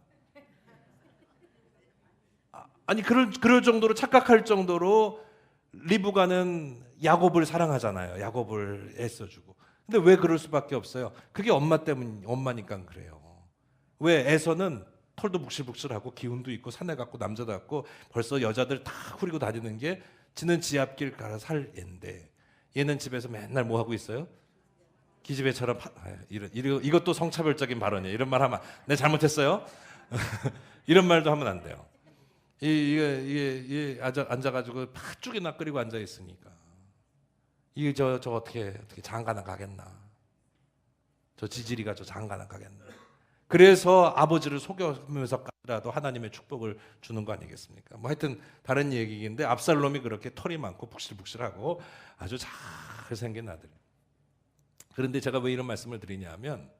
Speaker 1: 아니 그럴 정도로 착각할 정도로 리브가는 야곱을 사랑하잖아요. 야곱을 애써주고. 근데 왜 그럴 수밖에 없어요? 그게 엄마니까 그래요. 왜 에서는 털도 북실북실하고 기운도 있고 사내 같고 남자 같고 벌써 여자들 다 후리고 다니는 게 지는 지 앞길 가라 살 애인데 얘는 집에서 맨날 뭐 하고 있어요? 기집애처럼 이것도 성차별적인 발언이에요. 이런 말 하면 내가 잘못했어요? 이런 말도 하면 안 돼요. 이게 앉아가지고 팥죽이나 끓이고 앉아 있으니까 이게 저 어떻게 장가나 가겠나? 저 지지리가 저 장가나 가겠나? 그래서 아버지를 속여면서까지라도 하나님의 축복을 주는 거 아니겠습니까? 뭐 하여튼 다른 얘기인데 압살롬이 그렇게 털이 많고 북실북실하고 아주 잘생긴 아들. 그런데 제가 왜 이런 말씀을 드리냐면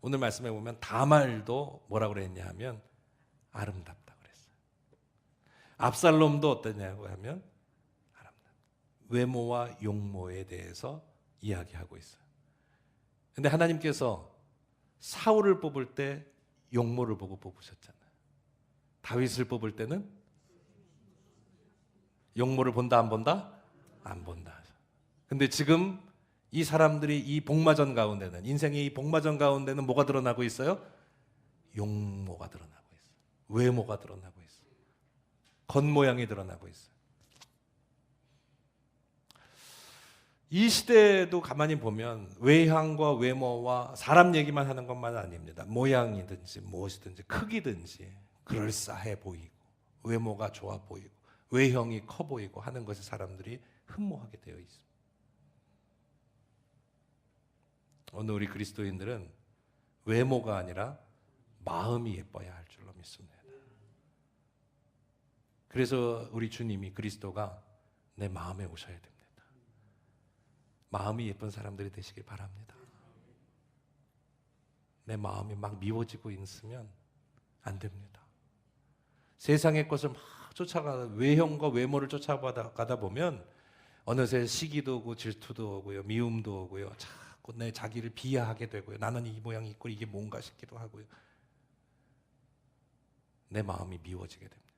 Speaker 1: 오늘 말씀해 보면 다말도 뭐라고 그랬냐 하면 아름답다 그랬어요. 압살롬도 어떠냐고 하면 아름답다. 외모와 용모에 대해서 이야기하고 있어요. 근데 하나님께서 사울을 뽑을 때 용모를 보고 뽑으셨잖아요. 다윗을 뽑을 때는 용모를 본다 안 본다? 안 본다. 근데 지금 이 사람들이 이 복마전 가운데는 인생의 이 복마전 가운데는 뭐가 드러나고 있어요? 용모가 드러나고 있어요. 외모가 드러나고 있어요. 겉모양이 드러나고 있어요. 이 시대도 가만히 보면 외향과 외모와 사람 얘기만 하는 것만 아닙니다. 모양이든지 무엇이든지 크기든지 그럴싸해 보이고 외모가 좋아 보이고 외형이 커 보이고 하는 것에 사람들이 흠모하게 되어 있습니다. 오늘 우리 그리스도인들은 외모가 아니라 마음이 예뻐야 할 줄로 믿습니다. 그래서 우리 주님이 그리스도가 내 마음에 오셔야 됩니다. 마음이 예쁜 사람들이 되시길 바랍니다. 내 마음이 막 미워지고 있으면 안 됩니다. 세상의 것을 막 쫓아가다 외형과 외모를 쫓아가다 보면 어느새 시기도 오고 질투도 오고요, 미움도 오고요, 자꾸 내 자기를 비하하게 되고요, 나는 이 모양이 있고 이게 뭔가 싶기도 하고요. 내 마음이 미워지게 됩니다.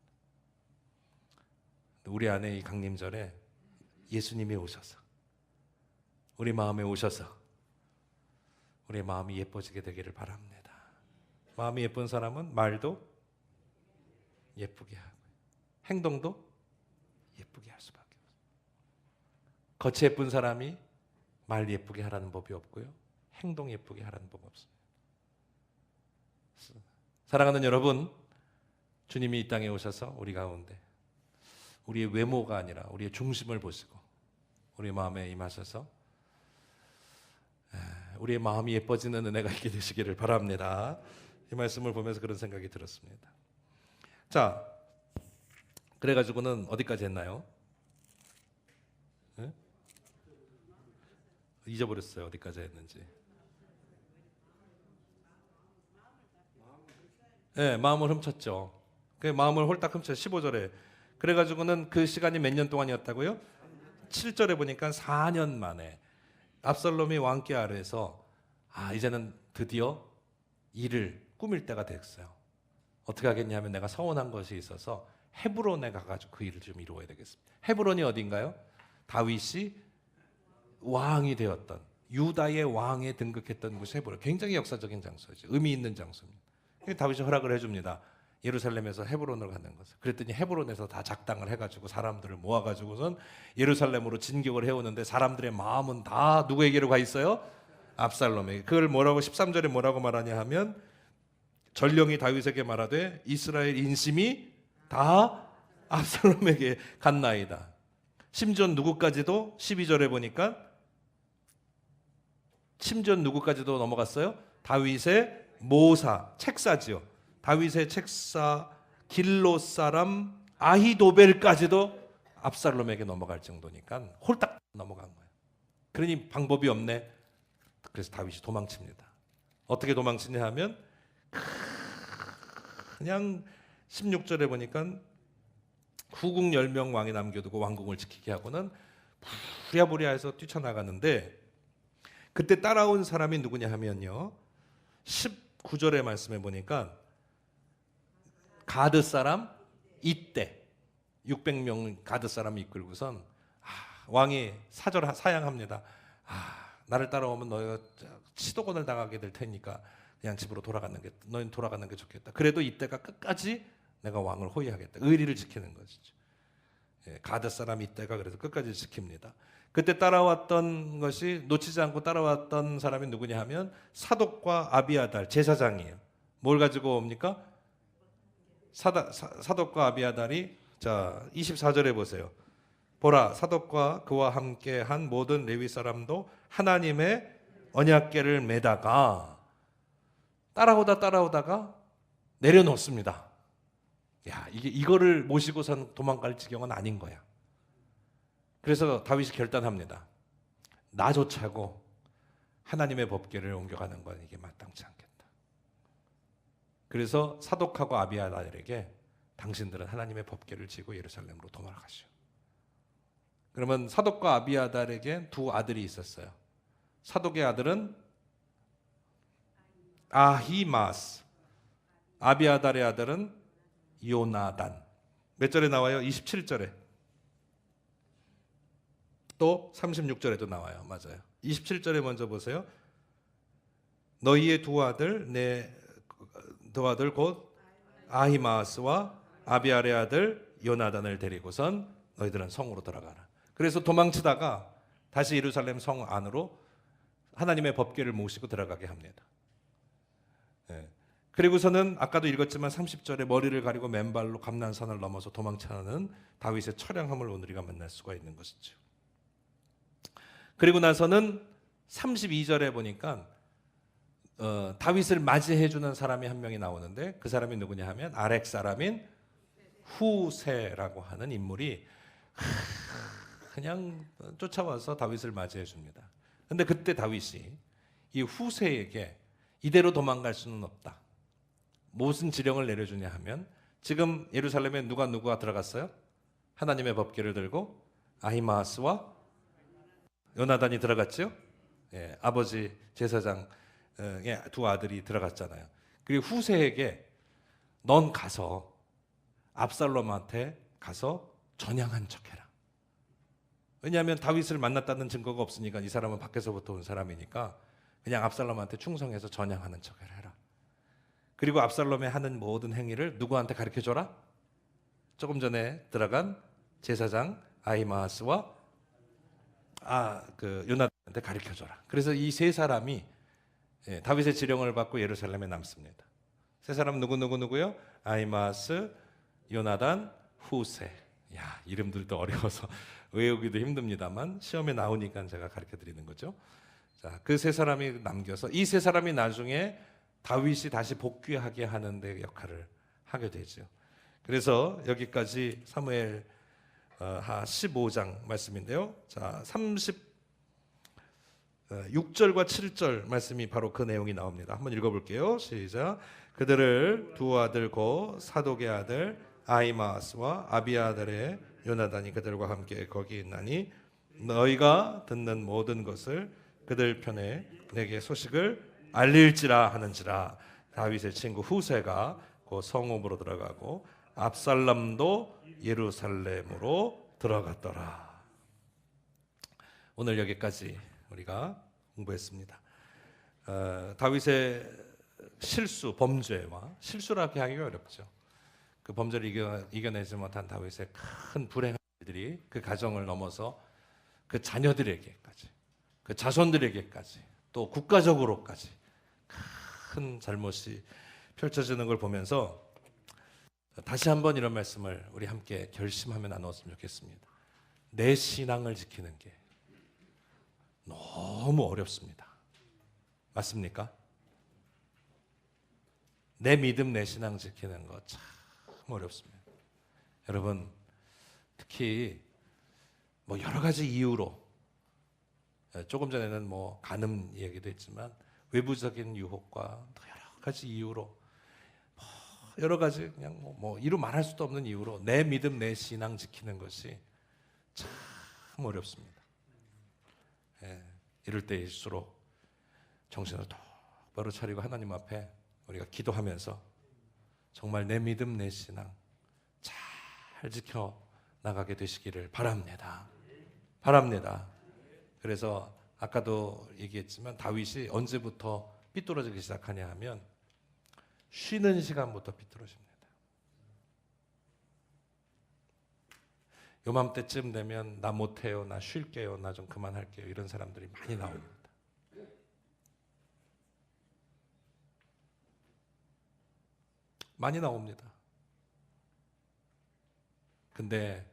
Speaker 1: 우리 안에 이 강림절에 예수님이 오셔서 우리 마음에 오셔서 우리 마음이 예뻐지게 되기를 바랍니다. 마음이 예쁜 사람은 말도 예쁘게 하고 행동도 예쁘게 할 수밖에 없어요. 겉이 예쁜 사람이 말 예쁘게 하라는 법이 없고요, 행동 예쁘게 하라는 법 없습니다. 사랑하는 여러분, 주님이 이 땅에 오셔서 우리 가운데 우리의 외모가 아니라 우리의 중심을 보시고 우리 마음에 임하셔서 우리의 마음이 예뻐지는 은혜가 있게 되시기를 바랍니다. 이 말씀을 보면서 그런 생각이 들었습니다. 자, 그래가지고는 어디까지 했나요? 네? 잊어버렸어요. 어디까지 했는지. 네, 마음을 훔쳤죠. 그 마음을 홀딱 훔쳐 15절에. 그래가지고는 그 시간이 몇 년 동안이었다고요? 7절에 보니까 4년 만에 압살롬이 왕께 아래서 이제는 드디어 일을 꾸밀 때가 됐어요. 어떻게 하겠냐 하면 내가 서운한 것이 있어서 헤브론에 가가지고 그 일을 좀 이루어야 되겠습니다. 헤브론이 어딘가요? 다윗이 왕이 되었던 유다의 왕에 등극했던 곳이 헤브론. 굉장히 역사적인 장소죠. 의미 있는 장소입니다. 다윗이 허락을 해줍니다. 예루살렘에서 헤브론을 가는 것을. 그랬더니 헤브론에서 다 작당을 해가지고 사람들을 모아가지고선 예루살렘으로 진격을 해오는데 사람들의 마음은 다 누구에게로 가 있어요? 압살롬에게. 그걸 뭐라고 13절에 뭐라고 말하냐 하면 전령이 다윗에게 말하되 이스라엘 인심이 다 압살롬에게 갔나이다. 심지어 누구까지도 12절에 보니까 심지어 누구까지도 넘어갔어요? 다윗의 모사, 책사지요. 다윗의 책사 길로 사람 아히도벨까지도 압살롬에게 넘어갈 정도니까 홀딱 넘어간 거예요. 그러니 방법이 없네. 그래서 다윗이 도망칩니다. 어떻게 도망치냐 하면 그냥 16절에 보니까 후궁 10명 왕이 남겨두고 왕궁을 지키게 하고는 부랴부랴해서 뛰쳐나가는데 그때 따라온 사람이 누구냐 하면요 19절의 말씀에 보니까 가드 사람 이때 600명 가드 사람이 이끌고선 왕이 사양합니다. 나를 따라오면 너희가 치도곤을 당하게 될 테니까 그냥 집으로 너희는 돌아가는 게 좋겠다. 그래도 이때가 끝까지 내가 왕을 호위하겠다. 의리를 지키는 것이죠. 가드 사람 이때가 그래서 끝까지 지킵니다. 그때 따라왔던 것이 놓치지 않고 따라왔던 사람이 누구냐 하면 사독과 아비아달 제사장이에요. 뭘 가지고 옵니까? 사독과 아비아달이 자 24절에 보세요. 보라 사독과 그와 함께 한 모든 레위 사람도 하나님의 언약궤를 메다가 따라오다가 내려놓습니다. 야, 이거를 모시고선 도망갈 지경은 아닌 거야. 그래서 다윗이 결단합니다. 나조차고 하나님의 법궤를 옮겨가는 건 이게 마땅치 않겠다. 그래서 사독하고 아비아달에게 당신들은 하나님의 법궤를 지고 예루살렘으로 도망가시오. 그러면 사독과 아비아달에게 두 아들이 있었어요. 사독의 아들은 아히마스, 아비아달의 아들은 요나단. 몇 절에 나와요? 27절에. 또 36절에도 나와요. 맞아요. 27절에 먼저 보세요. 너희의 두 아들 곧 아히마스와 아비아의 아들 요나단을 데리고선 너희들은 성으로 들어가라. 그래서 도망치다가 다시 예루살렘 성 안으로 하나님의 법궤를 모시고 들어가게 합니다. 그리고서는 아까도 읽었지만 30절에 머리를 가리고 맨발로 감난산을 넘어서 도망치는 다윗의 처량함을 오늘 우리가 만날 수가 있는 것이죠. 그리고 나서는 32절에 보니까 다윗을 맞이해 주는 사람이 한 명이 나오는데 그 사람이 누구냐 하면 아렉 사람인 후세라고 하는 인물이 그냥 쫓아와서 다윗을 맞이해 줍니다. 근데 그때 다윗이 이 후세에게 이대로 도망갈 수는 없다. 무슨 지령을 내려주냐 하면 지금 예루살렘에 누가 들어갔어요? 하나님의 법궤를 들고 아히마스와 요나단이 들어갔죠? 아버지 제사장의 두 아들이 들어갔잖아요. 그리고 후세에게 넌 가서 압살롬한테 가서 전향한 척해라. 왜냐하면 다윗을 만났다는 증거가 없으니까 이 사람은 밖에서부터 온 사람이니까 그냥 압살롬한테 충성해서 전향하는 척을 해라. 그리고 압살롬의 하는 모든 행위를 누구한테 가르쳐줘라? 조금 전에 들어간 제사장 아히마스와 요나단한테 가르쳐줘라. 그래서 이 세 사람이 다윗의 지령을 받고 예루살렘에 남습니다. 세 사람 누구요? 아히마스, 요나단, 후세. 야, 이름들도 어려워서 외우기도 힘듭니다만 시험에 나오니까 제가 가르쳐 드리는 거죠. 자, 그 세 사람이 남겨서 이 세 사람이 나중에 다윗이 다시 복귀하게 하는 데 역할을 하게 되죠. 그래서 여기까지 사무엘 하 15장 말씀인데요. 자, 36절과 7절 말씀이 바로 그 내용이 나옵니다. 한번 읽어볼게요. 시작. 그들을 두 아들 곧 사독의 아들 아히마스와 아비아달의 요나단이 그들과 함께 거기 있나니 너희가 듣는 모든 것을 그들 편에 내게 소식을 알릴지라 하는지라. 다윗의 친구 후세가 그 성읍으로 들어가고 압살롬도 예루살렘으로 들어갔더라. 오늘 여기까지 우리가 공부했습니다. 다윗의 실수, 범죄와 실수라고 하기가 어렵죠. 그 범죄를 이겨내지 못한 다윗의 큰 불행한 일들이 그 가정을 넘어서 그 자녀들에게까지, 그 자손들에게까지, 또 국가적으로까지 큰 잘못이 펼쳐지는 걸 보면서 다시 한번 이런 말씀을 우리 함께 결심하며 나누었으면 좋겠습니다. 내 신앙을 지키는 게 너무 어렵습니다. 맞습니까? 내 믿음, 내 신앙 지키는 거 참 어렵습니다. 여러분, 특히 뭐 여러 가지 이유로, 조금 전에는 뭐 간음 얘기도 했지만 외부적인 유혹과 또 여러 가지 이유로, 여러 가지 그냥 뭐 이루 말할 수도 없는 이유로 내 믿음, 내 신앙 지키는 것이 참 어렵습니다. 이럴 때일수록 정신을 똑바로 차리고 하나님 앞에 우리가 기도하면서 정말 내 믿음, 내 신앙 잘 지켜 나가게 되시기를 바랍니다. 바랍니다. 그래서 아까도 얘기했지만 다윗이 언제부터 삐뚤어지기 시작하냐 하면 쉬는 시간부터 삐뚤어집니다. 요맘때쯤 되면 나 못해요, 나 쉴게요, 나 좀 그만할게요, 이런 사람들이 많이 나옵니다. 많이 나옵니다. 근데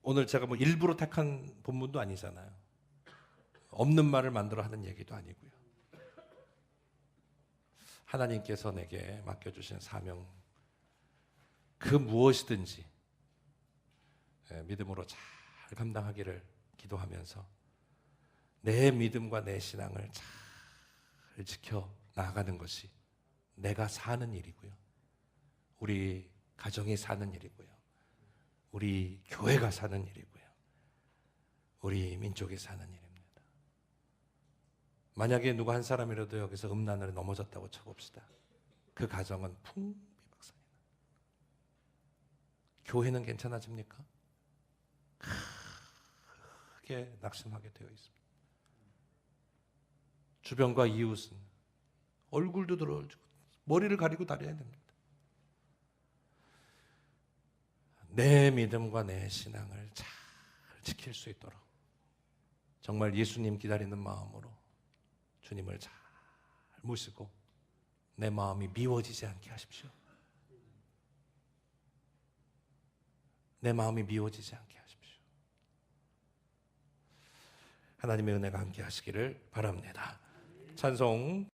Speaker 1: 오늘 제가 뭐 일부러 택한 본문도 아니잖아요. 없는 말을 만들어 하는 얘기도 아니고요. 하나님께서 내게 맡겨주신 사명, 그 무엇이든지 믿음으로 잘 감당하기를 기도하면서 내 믿음과 내 신앙을 잘 지켜 나아가는 것이 내가 사는 일이고요. 우리 가정이 사는 일이고요. 우리 교회가 사는 일이고요. 우리 민족이 사는 일입니다. 만약에 누구 한 사람이라도 여기서 음란을 넘어졌다고 쳐봅시다. 그 가정은 풍비박산이다. 교회는 괜찮아집니까? 크게 낙심하게 되어 있습니다. 주변과 이웃은 얼굴도 들어올지고 머리를 가리고 다녀야 됩니다. 내 믿음과 내 신앙을 잘 지킬 수 있도록 정말 예수님 기다리는 마음으로 주님을 잘 모시고 내 마음이 미워지지 않게 하십시오. 내 마음이 미워지지 않게 하십시오. 하나님의 은혜가 함께 하시기를 바랍니다. 찬송